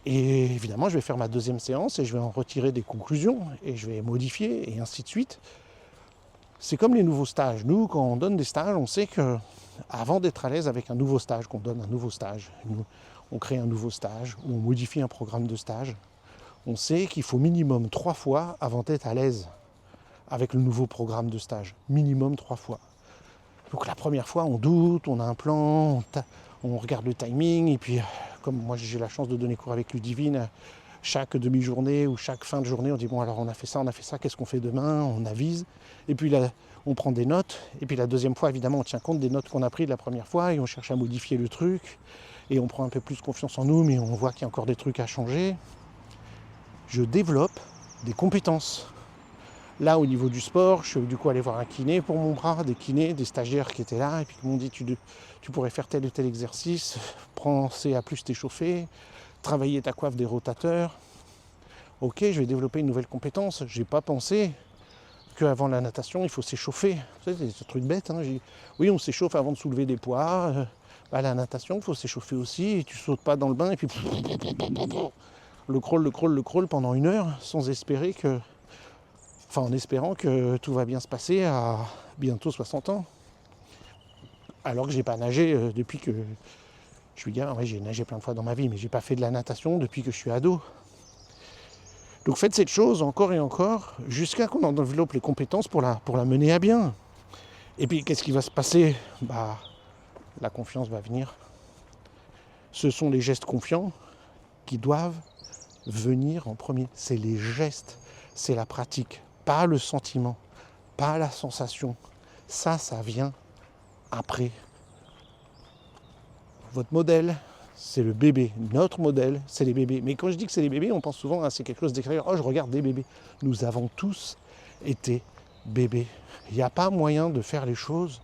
Et évidemment je vais faire ma 2e séance et je vais en retirer des conclusions et je vais modifier et ainsi de suite. c'est comme les nouveaux stages. Nous, quand on donne des stages, on sait que avant d'être à l'aise avec un nouveau stage, qu'on donne un nouveau stage, on crée un nouveau stage, ou on modifie un programme de stage, on sait qu'il faut minimum 3 fois avant d'être à l'aise avec le nouveau programme de stage. Minimum 3 fois. Donc la première fois, on doute, on a un plan, on regarde le timing, et puis comme moi j'ai la chance de donner cours avec Ludivine, chaque demi-journée ou chaque fin de journée, on dit bon alors on a fait ça, qu'est-ce qu'on fait demain, on avise, et puis là on prend des notes, et puis la deuxième fois évidemment on tient compte des notes qu'on a prises la première fois, et on cherche à modifier le truc, et on prend un peu plus confiance en nous, mais on voit qu'il y a encore des trucs à changer. Je développe des compétences. Là, au niveau du sport, je suis du coup allé voir un kiné pour mon bras, des kinés, des stagiaires qui étaient là et puis qui m'ont dit tu pourrais faire tel ou tel exercice, penser à plus t'échauffer, travailler ta coiffe des rotateurs. Ok, je vais développer une nouvelle compétence. J'ai pas pensé qu'avant la natation, il faut s'échauffer. C'est ce truc bête. Hein. Oui, on s'échauffe avant de soulever des poids. À la natation, il faut s'échauffer aussi. Et tu sautes pas dans le bain et puis le crawl pendant 1 heure sans espérer que... Enfin, en espérant que tout va bien se passer à bientôt 60 ans. Alors que j'ai pas nagé depuis que je suis gamin. Ouais, j'ai nagé plein de fois dans ma vie, mais j'ai pas fait de la natation depuis que je suis ado. Donc faites cette chose encore et encore, jusqu'à qu'on en développe les compétences pour la mener à bien. Et puis qu'est-ce qui va se passer ? La confiance va venir. Ce sont les gestes confiants qui doivent venir en premier. C'est les gestes, c'est la pratique. Pas le sentiment, pas la sensation. Ça vient après. Votre modèle, c'est le bébé. Notre modèle, c'est les bébés. Mais quand je dis que c'est les bébés, on pense souvent à c'est quelque chose d'extérieur. Oh, je regarde des bébés. Nous avons tous été bébés. Il n'y a pas moyen de faire les choses,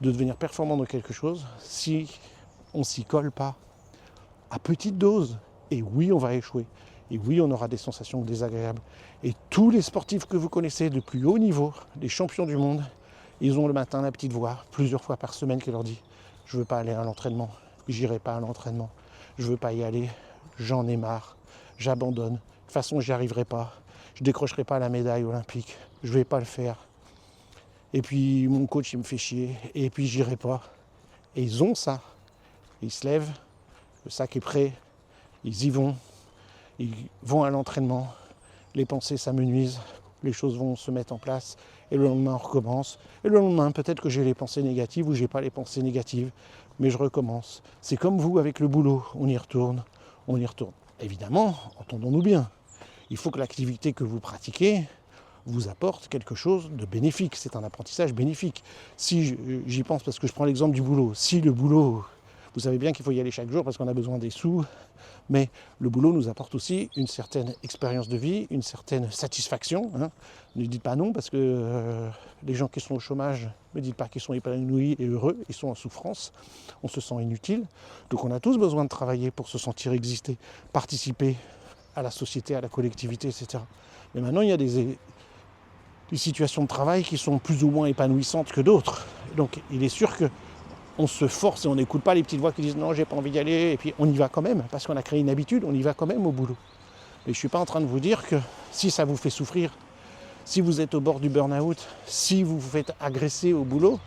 de devenir performant dans quelque chose, si on ne s'y colle pas à petite dose. Et oui, on va échouer. Et oui, on aura des sensations désagréables. Et tous les sportifs que vous connaissez de plus haut niveau, les champions du monde, ils ont le matin la petite voix, plusieurs fois par semaine, qui leur dit « Je ne veux pas aller à l'entraînement, j'irai pas à l'entraînement, je ne veux pas y aller, j'en ai marre, j'abandonne, de toute façon j'y arriverai pas, je ne décrocherai pas la médaille olympique, je ne vais pas le faire. Et puis mon coach il me fait chier, et puis j'irai pas. » Et ils ont ça. Ils se lèvent, le sac est prêt, ils y vont. Ils vont à l'entraînement, les pensées s'amenuisent, les choses vont se mettre en place, et le lendemain on recommence. Et le lendemain, peut-être que j'ai les pensées négatives ou j'ai pas les pensées négatives, mais je recommence. C'est comme vous avec le boulot, on y retourne, on y retourne. Évidemment, entendons-nous bien, il faut que l'activité que vous pratiquez vous apporte quelque chose de bénéfique. C'est un apprentissage bénéfique. Si j'y pense parce que je prends l'exemple du boulot, si le boulot, vous savez bien qu'il faut y aller chaque jour parce qu'on a besoin des sous, mais le boulot nous apporte aussi une certaine expérience de vie, une certaine satisfaction. Hein. Ne dites pas non parce que les gens qui sont au chômage, ne dites pas qu'ils sont épanouis et heureux, ils sont en souffrance, on se sent inutile. Donc on a tous besoin de travailler pour se sentir exister, participer à la société, à la collectivité, etc. Mais maintenant il y a des situations de travail qui sont plus ou moins épanouissantes que d'autres. Donc il est sûr que on se force et on n'écoute pas les petites voix qui disent non, j'ai pas envie d'y aller, et puis on y va quand même, parce qu'on a créé une habitude, on y va quand même au boulot. Mais je ne suis pas en train de vous dire que si ça vous fait souffrir, si vous êtes au bord du burn-out, si vous vous faites agresser au boulot,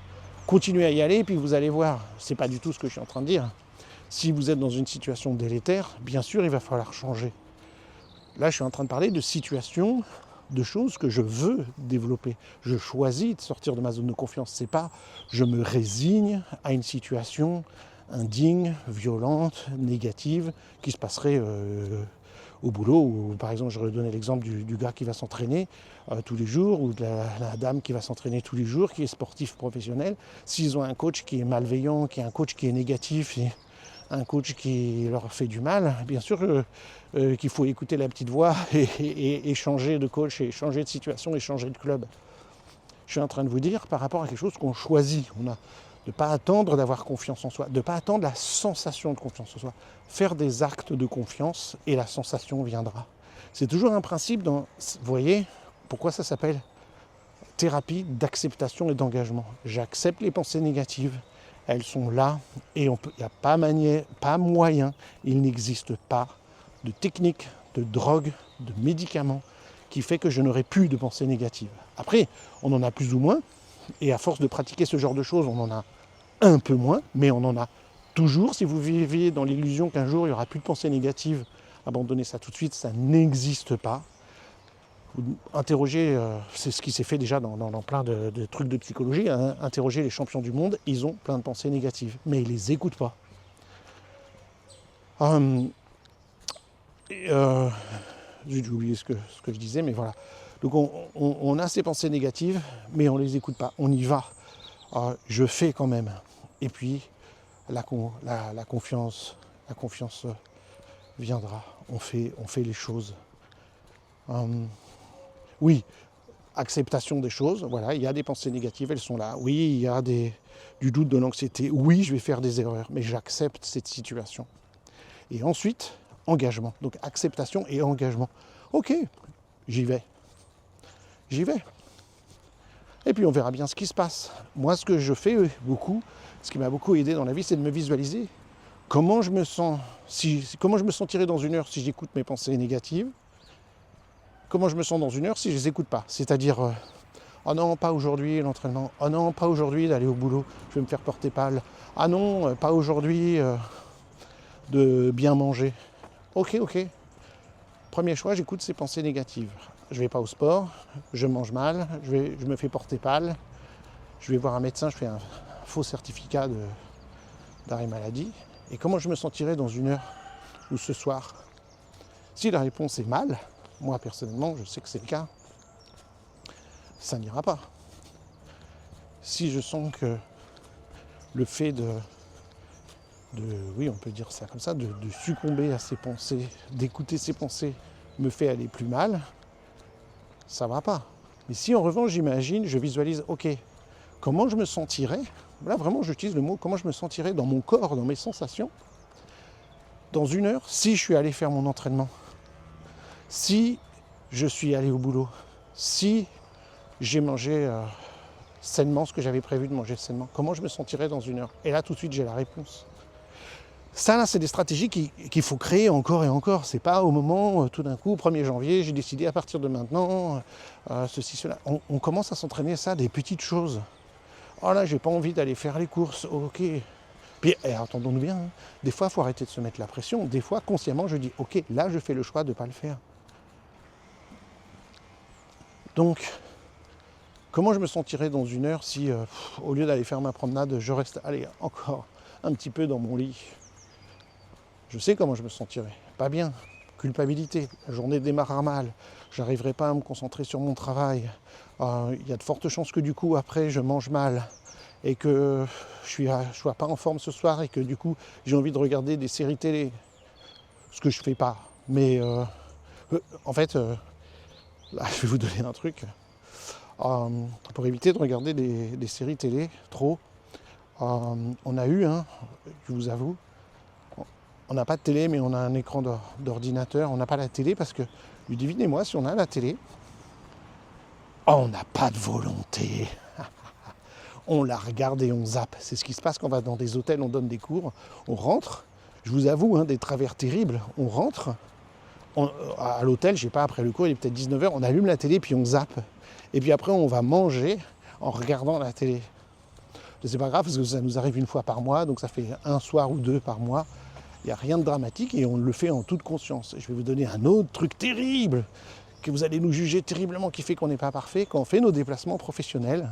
continuez à y aller et puis vous allez voir. C'est pas du tout ce que je suis en train de dire. Si vous êtes dans une situation délétère, bien sûr, il va falloir changer. Là, je suis en train de parler de situations, de choses que je veux développer. Je choisis de sortir de ma zone de confiance. C'est pas je me résigne à une situation indigne, violente, négative qui se passerait au boulot. Ou, par exemple, je redonnais l'exemple du gars qui va s'entraîner tous les jours ou de la dame qui va s'entraîner tous les jours, qui est sportif professionnel. S'ils ont un coach qui est malveillant, qui est un coach qui est négatif, et un coach qui leur fait du mal, bien sûr qu'il faut écouter la petite voix et changer de coach, et changer de situation, et changer de club. Je suis en train de vous dire par rapport à quelque chose qu'on choisit. On a de ne pas attendre d'avoir confiance en soi, de ne pas attendre la sensation de confiance en soi. Faire des actes de confiance et la sensation viendra. C'est toujours un principe dans... Vous voyez pourquoi ça s'appelle thérapie d'acceptation et d'engagement. J'accepte les pensées négatives. Elles sont là et il n'y a pas moyen, il n'existe pas de technique, de drogue, de médicament qui fait que je n'aurai plus de pensées négatives. Après, on en a plus ou moins, Et à force de pratiquer ce genre de choses, on en a un peu moins, mais on en a toujours. Si vous vivez dans l'illusion qu'un jour il n'y aura plus de pensée négative, abandonnez ça tout de suite, ça n'existe pas. Vous interrogez, c'est ce qui s'est fait déjà dans plein de trucs de psychologie, hein, interrogez les champions du monde, ils ont plein de pensées négatives, mais ils ne les écoutent pas. J'ai oublié ce que je disais, mais voilà. Donc on a ces pensées négatives, mais on ne les écoute pas, on y va. Je fais quand même. Et puis la confiance viendra, on fait les choses. Oui, acceptation des choses, voilà, il y a des pensées négatives, elles sont là. Oui, il y a du doute, de l'anxiété. Oui, je vais faire des erreurs, mais j'accepte cette situation. Et ensuite, engagement. Donc acceptation et engagement. Ok, j'y vais. Et puis on verra bien ce qui se passe. Moi, ce que je fais beaucoup, ce qui m'a beaucoup aidé dans la vie, c'est de me visualiser. Comment je me sens, comment je me sentirais dans une heure si j'écoute mes pensées négatives. Comment je me sens dans une heure si je ne les écoute pas. C'est-à-dire, oh non, pas aujourd'hui l'entraînement. Oh non, pas aujourd'hui d'aller au boulot, je vais me faire porter pâle. Ah non, pas aujourd'hui de bien manger. Ok. Premier choix, j'écoute ces pensées négatives. Je ne vais pas au sport, je mange mal, je me fais porter pâle, je vais voir un médecin, je fais un faux certificat d'arrêt maladie. Et comment je me sentirai dans une heure ou ce soir? Si la réponse est mal, moi personnellement, je sais que c'est le cas, ça n'ira pas. Si je sens que le fait oui, on peut dire ça comme ça, de succomber à ses pensées, d'écouter ses pensées, me fait aller plus mal, ça va pas. Mais si en revanche, j'imagine, je visualise, ok, comment je me sentirais, là vraiment j'utilise le mot, comment je me sentirais dans mon corps, dans mes sensations, dans une heure, si je suis allé faire mon entraînement, si je suis allé au boulot, si j'ai mangé sainement ce que j'avais prévu de manger sainement, comment je me sentirais dans une heure? Et là, tout de suite, j'ai la réponse. Ça, là, c'est des stratégies qu'il faut créer encore et encore. C'est pas au moment, tout d'un coup, 1er janvier, j'ai décidé à partir de maintenant, ceci, cela. On commence à s'entraîner ça, des petites choses. Oh là, j'ai pas envie d'aller faire les courses, ok. Puis, entendons-nous bien, hein, des fois, il faut arrêter de se mettre la pression. Des fois, consciemment, je dis, ok, là, je fais le choix de ne pas le faire. Donc, comment je me sentirais dans une heure si, au lieu d'aller faire ma promenade, je reste, allez, encore un petit peu dans mon lit? Je sais comment je me sentirais. Pas bien. Culpabilité. La journée démarrera mal. J'arriverai pas à me concentrer sur mon travail. Il y a de fortes chances que du coup, après, je mange mal. Et que je sois pas en forme ce soir. Et que du coup, j'ai envie de regarder des séries télé. Ce que je fais pas. Mais en fait, là, je vais vous donner un truc. Pour éviter de regarder des séries télé trop, on a eu, je vous avoue, on n'a pas de télé, mais on a un écran d'ordinateur. On n'a pas la télé parce que, devinez-moi, si on a la télé, on n'a pas de volonté. On la regarde et on zappe. C'est ce qui se passe quand on va dans des hôtels, on donne des cours. On rentre, je vous avoue, des travers terribles. On rentre, à l'hôtel, je sais pas, après le cours, il est peut-être 19h, on allume la télé puis on zappe. Et puis après, on va manger en regardant la télé. C'est pas grave parce que ça nous arrive une fois par mois, donc ça fait un soir ou deux par mois. Il n'y a rien de dramatique et on le fait en toute conscience. Et je vais vous donner un autre truc terrible, que vous allez nous juger terriblement, qui fait qu'on n'est pas parfait. Quand on fait nos déplacements professionnels,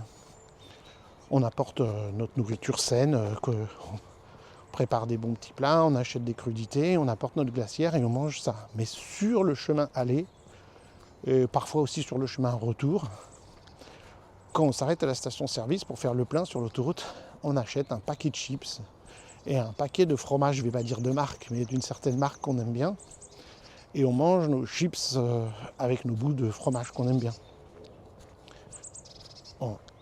on apporte notre nourriture saine, on prépare des bons petits plats, on achète des crudités, on apporte notre glacière et on mange ça. Mais sur le chemin aller, et parfois aussi sur le chemin retour, quand on s'arrête à la station-service pour faire le plein sur l'autoroute, on achète un paquet de chips et un paquet de fromage, je ne vais pas dire de marque, mais d'une certaine marque qu'on aime bien. Et on mange nos chips avec nos bouts de fromage qu'on aime bien.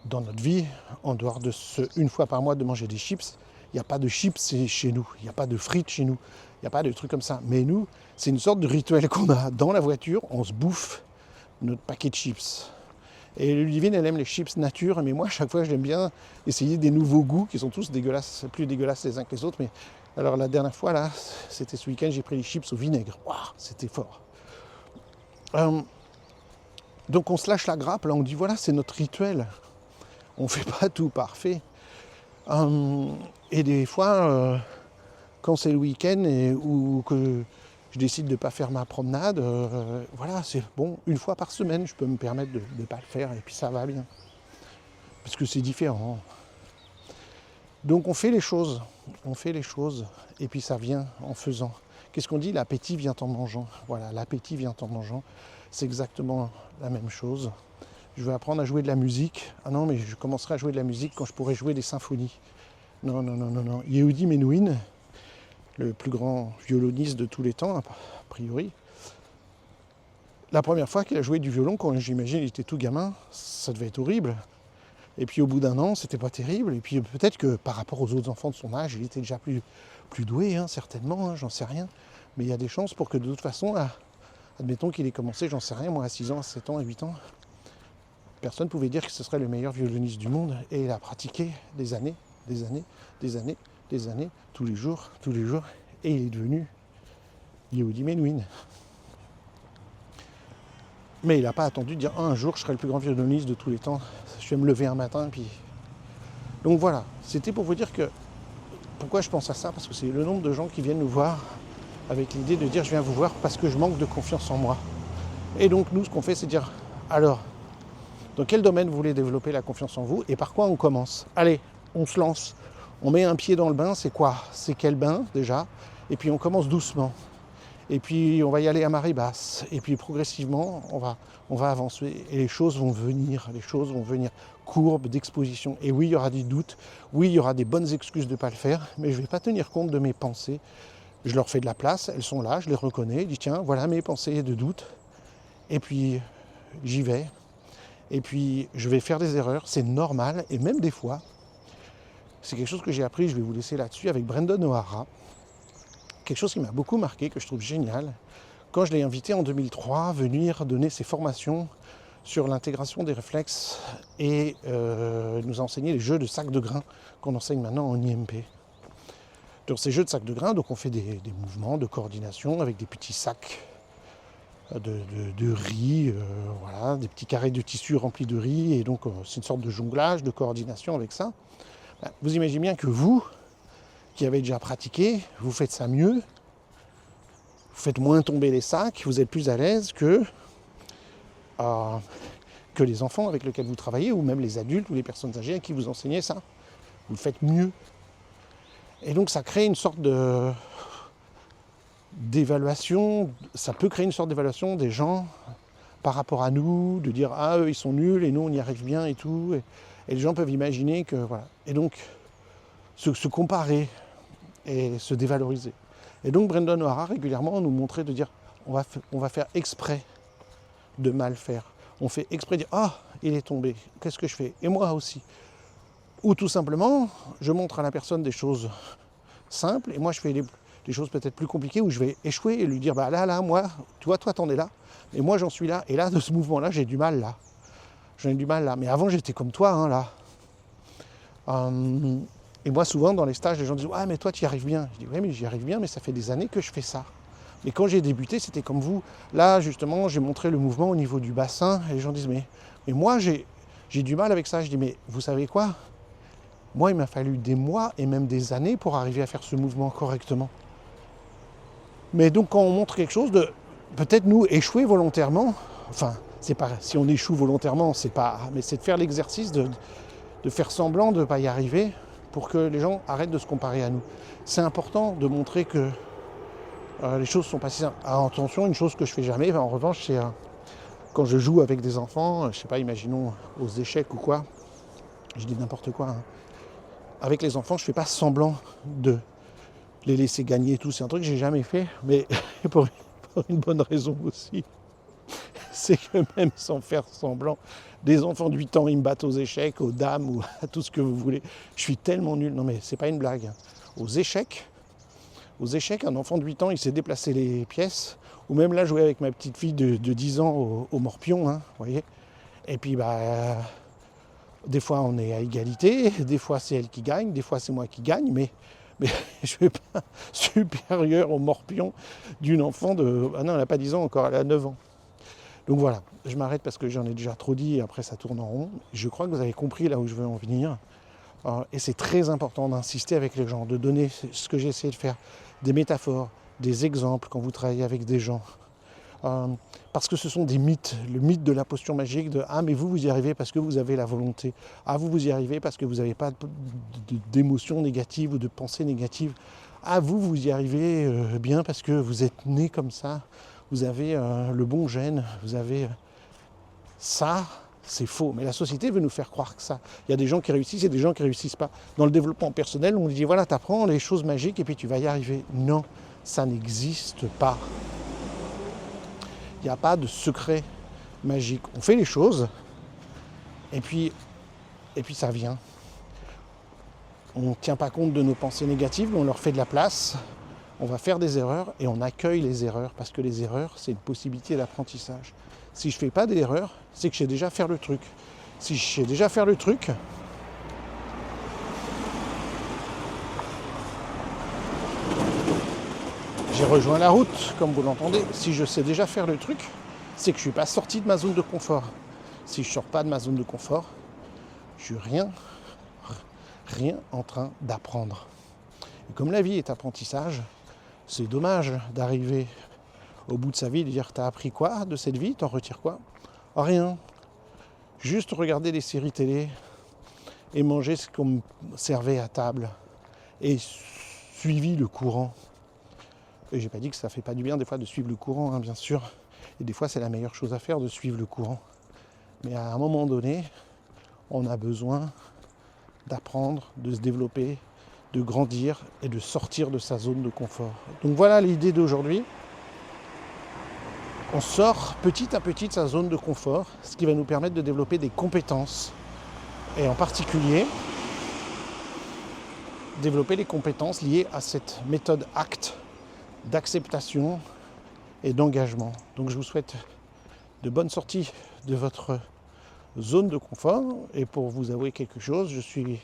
Dans notre vie, en dehors de une fois par mois de manger des chips, il n'y a pas de chips chez nous, il n'y a pas de frites chez nous, il n'y a pas de trucs comme ça. Mais nous, c'est une sorte de rituel qu'on a dans la voiture, on se bouffe notre paquet de chips. Et Ludivine, elle aime les chips nature, mais moi, à chaque fois, j'aime bien essayer des nouveaux goûts qui sont tous dégueulasses, plus dégueulasses les uns que les autres. Mais alors, la dernière fois, là, c'était ce week-end, j'ai pris les chips au vinaigre. Waouh, c'était fort. Donc, on se lâche la grappe, là, on dit, voilà, c'est notre rituel. On ne fait pas tout parfait. Et des fois, quand c'est le week-end ou que je décide de ne pas faire ma promenade, voilà, c'est bon, une fois par semaine, je peux me permettre de ne pas le faire et puis ça va bien. Parce que c'est différent. Donc on fait les choses, et puis ça vient en faisant. Qu'est-ce qu'on dit? L'appétit vient en mangeant. Voilà, l'appétit vient en mangeant. C'est exactement la même chose. Je vais apprendre à jouer de la musique. Ah non, mais je commencerai à jouer de la musique quand je pourrai jouer des symphonies. Non, non, non, non, non. Yehudi Menuhin, le plus grand violoniste de tous les temps, a priori, la première fois qu'il a joué du violon, quand j'imagine il était tout gamin, ça devait être horrible. Et puis au bout d'un an, c'était pas terrible. Et puis peut-être que par rapport aux autres enfants de son âge, il était déjà plus doué, hein, certainement, hein, j'en sais rien. Mais il y a des chances pour que de toute façon, admettons qu'il ait commencé, j'en sais rien, moi à 6 ans, à 7 ans, à 8 ans, personne ne pouvait dire que ce serait le meilleur violoniste du monde. Et il a pratiqué des années, des années, des années, des années, tous les jours, et il est devenu Yehudi Menuhin. Mais il n'a pas attendu de dire un jour je serai le plus grand violoniste de tous les temps. Je vais me lever un matin, puis. Donc voilà, c'était pour vous dire que pourquoi je pense à ça, parce que c'est le nombre de gens qui viennent nous voir avec l'idée de dire je viens vous voir parce que je manque de confiance en moi. Et donc nous, ce qu'on fait, c'est dire alors, dans quel domaine vous voulez développer la confiance en vous et par quoi on commence? Allez, on se lance. On met un pied dans le bain, c'est quoi? C'est quel bain déjà? Et puis on commence doucement. Et puis on va y aller à marée basse. Et puis progressivement, on va avancer. Et les choses vont venir. Courbes d'exposition. Et oui, il y aura des doutes. Oui, il y aura des bonnes excuses de ne pas le faire. Mais je ne vais pas tenir compte de mes pensées. Je leur fais de la place. Elles sont là, je les reconnais. Je dis tiens, voilà mes pensées de doute. Et puis j'y vais. Et puis je vais faire des erreurs. C'est normal. Et même des fois, c'est quelque chose que j'ai appris. Je vais vous laisser là-dessus avec Brendan O'Hara. Quelque chose qui m'a beaucoup marqué, que je trouve génial, quand je l'ai invité en 2003 à venir donner ses formations sur l'intégration des réflexes et nous enseigner les jeux de sac de grains qu'on enseigne maintenant en IMP. Dans ces jeux de sac de grains, donc on fait des mouvements de coordination avec des petits sacs de riz, voilà, des petits carrés de tissu remplis de riz, et donc c'est une sorte de jonglage, de coordination avec ça. Vous imaginez bien que vous, qui avez déjà pratiqué, vous faites ça mieux, vous faites moins tomber les sacs, vous êtes plus à l'aise que les enfants avec lesquels vous travaillez, ou même les adultes ou les personnes âgées à qui vous enseignez ça. Vous le faites mieux. Et donc ça crée une sorte d'évaluation, ça peut créer une sorte d'évaluation des gens par rapport à nous, de dire ah eux ils sont nuls et nous on y arrive bien et tout. Et les gens peuvent imaginer que voilà. Et donc se comparer et se dévaloriser. Et donc Brendan O'Hara régulièrement nous montrait de dire on va faire exprès de mal faire. On fait exprès de dire ah il est tombé, qu'est-ce que je fais? Et moi aussi. Ou tout simplement je montre à la personne des choses simples et moi je fais des choses peut-être plus compliquées où je vais échouer et lui dire bah là moi toi t'en es là et moi j'en suis là et là de ce mouvement là j'ai du mal là. Mais avant j'étais comme toi hein, là. Et moi, souvent, dans les stages, les gens disent « Ah, mais toi, tu y arrives bien. » Je dis « Oui, mais j'y arrive bien, mais ça fait des années que je fais ça. » Mais quand j'ai débuté, c'était comme vous. Là, justement, j'ai montré le mouvement au niveau du bassin. Et les gens disent « Mais moi, j'ai du mal avec ça. » Je dis « Mais vous savez quoi? Moi, il m'a fallu des mois et même des années pour arriver à faire ce mouvement correctement. » Mais donc, quand on montre quelque chose de peut-être nous échouer volontairement, enfin, c'est pas si on échoue volontairement, c'est pas, mais c'est de faire l'exercice de faire semblant de ne pas y arriver, pour que les gens arrêtent de se comparer à nous. C'est important de montrer que les choses sont pas si simples. Alors, attention, une chose que je fais jamais, en revanche, c'est quand je joue avec des enfants, je sais pas, imaginons aux échecs ou quoi, je dis n'importe quoi, hein. Avec les enfants, je fais pas semblant de les laisser gagner et tout. C'est un truc que j'ai jamais fait, mais pour une bonne raison aussi. C'est que même sans faire semblant, des enfants de 8 ans, ils me battent aux échecs, aux dames ou à tout ce que vous voulez. Je suis tellement nul. Non mais c'est pas une blague. Aux échecs, un enfant de 8 ans, il sait déplacer les pièces. Ou même là, jouer avec ma petite fille de 10 ans au morpion, hein, vous voyez. Et puis, des fois, on est à égalité. Des fois, c'est elle qui gagne. Des fois, c'est moi qui gagne. Mais je ne suis pas supérieur au morpion d'une enfant de... Ah non, elle n'a pas 10 ans encore, elle a 9 ans. Donc voilà, je m'arrête parce que j'en ai déjà trop dit et après ça tourne en rond. Je crois que vous avez compris là où je veux en venir. Et c'est très important d'insister avec les gens, de donner ce que j'ai essayé de faire, des métaphores, des exemples quand vous travaillez avec des gens. Parce que ce sont des mythes, le mythe de la potion magique de « Ah mais vous y arrivez parce que vous avez la volonté. Ah vous y arrivez parce que vous n'avez pas d'émotions négatives ou de pensées négatives. Ah vous y arrivez bien parce que vous êtes né comme ça. Vous avez le bon gène, vous avez ça. » C'est faux, mais la société veut nous faire croire que ça. Il y a des gens qui réussissent et des gens qui ne réussissent pas. Dans le développement personnel, on dit voilà, tu apprends les choses magiques et puis tu vas y arriver. Non, ça n'existe pas. Il n'y a pas de secret magique. On fait les choses et puis ça vient. On ne tient pas compte de nos pensées négatives, mais on leur fait de la place. On va faire des erreurs et on accueille les erreurs parce que les erreurs, c'est une possibilité d'apprentissage. Si je ne fais pas d'erreurs, c'est que je sais déjà faire le truc. Si je sais déjà faire le truc, j'ai rejoint la route, comme vous l'entendez. Si je sais déjà faire le truc, c'est que je ne suis pas sorti de ma zone de confort. Si je ne sors pas de ma zone de confort, je suis rien en train d'apprendre. Et comme la vie est apprentissage, c'est dommage d'arriver au bout de sa vie et de dire t'as appris quoi de cette vie, t'en retires quoi? Rien. Juste regarder des séries télé et manger ce qu'on me servait à table et suivi le courant. Et j'ai pas dit que ça fait pas du bien des fois de suivre le courant, bien sûr. Et des fois c'est la meilleure chose à faire de suivre le courant. Mais à un moment donné, on a besoin d'apprendre, de se développer, de grandir et de sortir de sa zone de confort. Donc voilà l'idée d'aujourd'hui. On sort petit à petit de sa zone de confort, ce qui va nous permettre de développer des compétences. Et en particulier, développer les compétences liées à cette méthode ACT d'acceptation et d'engagement. Donc je vous souhaite de bonnes sorties de votre zone de confort. Et pour vous avouer quelque chose, je suis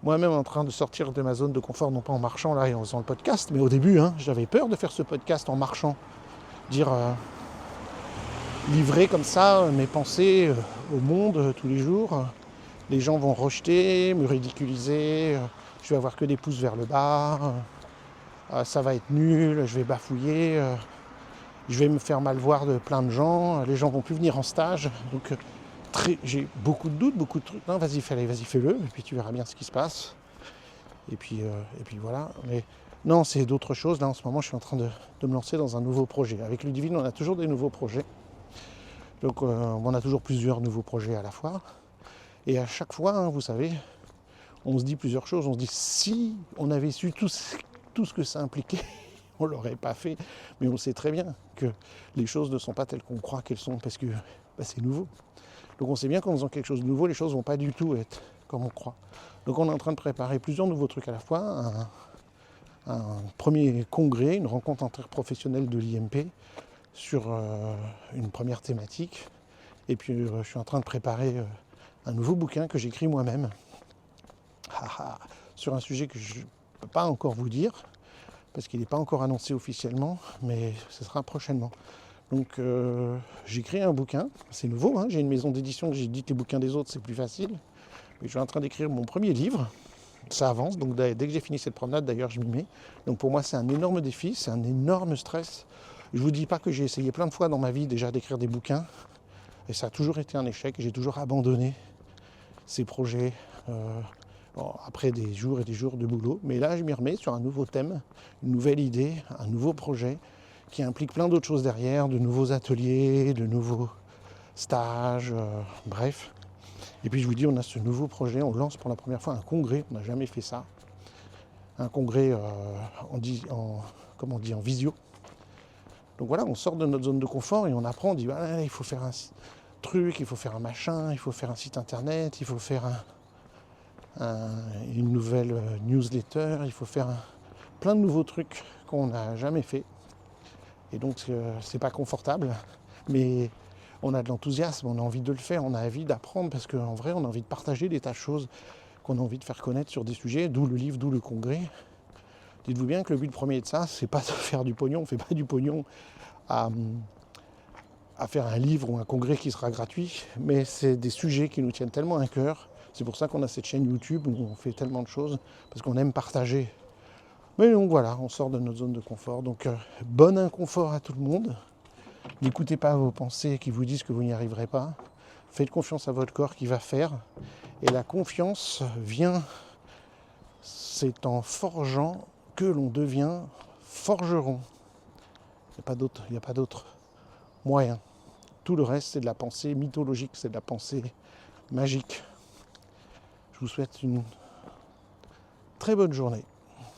moi-même en train de sortir de ma zone de confort, non pas en marchant là et en faisant le podcast, mais au début, j'avais peur de faire ce podcast en marchant. Livrer comme ça mes pensées au monde tous les jours. Les gens vont rejeter, me ridiculiser, je vais avoir que des pouces vers le bas, ça va être nul, je vais bafouiller, je vais me faire mal voir de plein de gens, les gens vont plus venir en stage. Donc j'ai beaucoup de doutes, beaucoup de trucs. Non, vas-y, fais-le, et puis tu verras bien ce qui se passe. Et puis voilà. Mais non, c'est d'autres choses. Là, en ce moment, je suis en train de me lancer dans un nouveau projet. Avec Ludivine, on a toujours des nouveaux projets. Donc on a toujours plusieurs nouveaux projets à la fois. Et à chaque fois, vous savez, on se dit plusieurs choses. On se dit, si on avait su tout ce que ça impliquait, on ne l'aurait pas fait. Mais on sait très bien que les choses ne sont pas telles qu'on croit qu'elles sont parce que c'est nouveau. Donc on sait bien qu'en faisant quelque chose de nouveau, les choses ne vont pas du tout être comme on croit. Donc on est en train de préparer plusieurs nouveaux trucs à la fois. Un premier congrès, une rencontre interprofessionnelle de l'IMP sur une première thématique. Et puis je suis en train de préparer un nouveau bouquin que j'écris moi-même sur un sujet que je ne peux pas encore vous dire parce qu'il n'est pas encore annoncé officiellement, mais ce sera prochainement. Donc j'écris un bouquin, c'est nouveau, j'ai une maison d'édition, j'ai dit que les bouquins des autres c'est plus facile. Mais je suis en train d'écrire mon premier livre, ça avance, donc dès que j'ai fini cette promenade d'ailleurs je m'y mets. Donc pour moi c'est un énorme défi, c'est un énorme stress. Je ne vous dis pas que j'ai essayé plein de fois dans ma vie déjà d'écrire des bouquins, et ça a toujours été un échec, j'ai toujours abandonné ces projets après des jours et des jours de boulot. Mais là je m'y remets sur un nouveau thème, une nouvelle idée, un nouveau projet, qui implique plein d'autres choses derrière, de nouveaux ateliers, de nouveaux stages, bref. Et puis je vous dis, on a ce nouveau projet, on lance pour la première fois un congrès, on n'a jamais fait ça. Un congrès en visio. Donc voilà, on sort de notre zone de confort et on apprend, on dit, il faut faire un truc, il faut faire un machin, il faut faire un site internet, il faut faire une nouvelle newsletter, il faut faire plein de nouveaux trucs qu'on n'a jamais fait. Et donc c'est pas confortable, mais on a de l'enthousiasme, on a envie de le faire, on a envie d'apprendre parce qu'en vrai on a envie de partager des tas de choses qu'on a envie de faire connaître sur des sujets, d'où le livre, d'où le congrès. Dites-vous bien que le but premier de ça, c'est pas de faire du pognon, on fait pas du pognon à à faire un livre ou un congrès qui sera gratuit, mais c'est des sujets qui nous tiennent tellement à cœur. C'est pour ça qu'on a cette chaîne YouTube où on fait tellement de choses, parce qu'on aime partager. Mais donc voilà, on sort de notre zone de confort. Donc bon inconfort à tout le monde. N'écoutez pas vos pensées qui vous disent que vous n'y arriverez pas. Faites confiance à votre corps qui va faire. Et la confiance vient, c'est en forgeant que l'on devient forgeron. Il n'y a pas d'autre moyen. Tout le reste, c'est de la pensée mythologique, c'est de la pensée magique. Je vous souhaite une très bonne journée.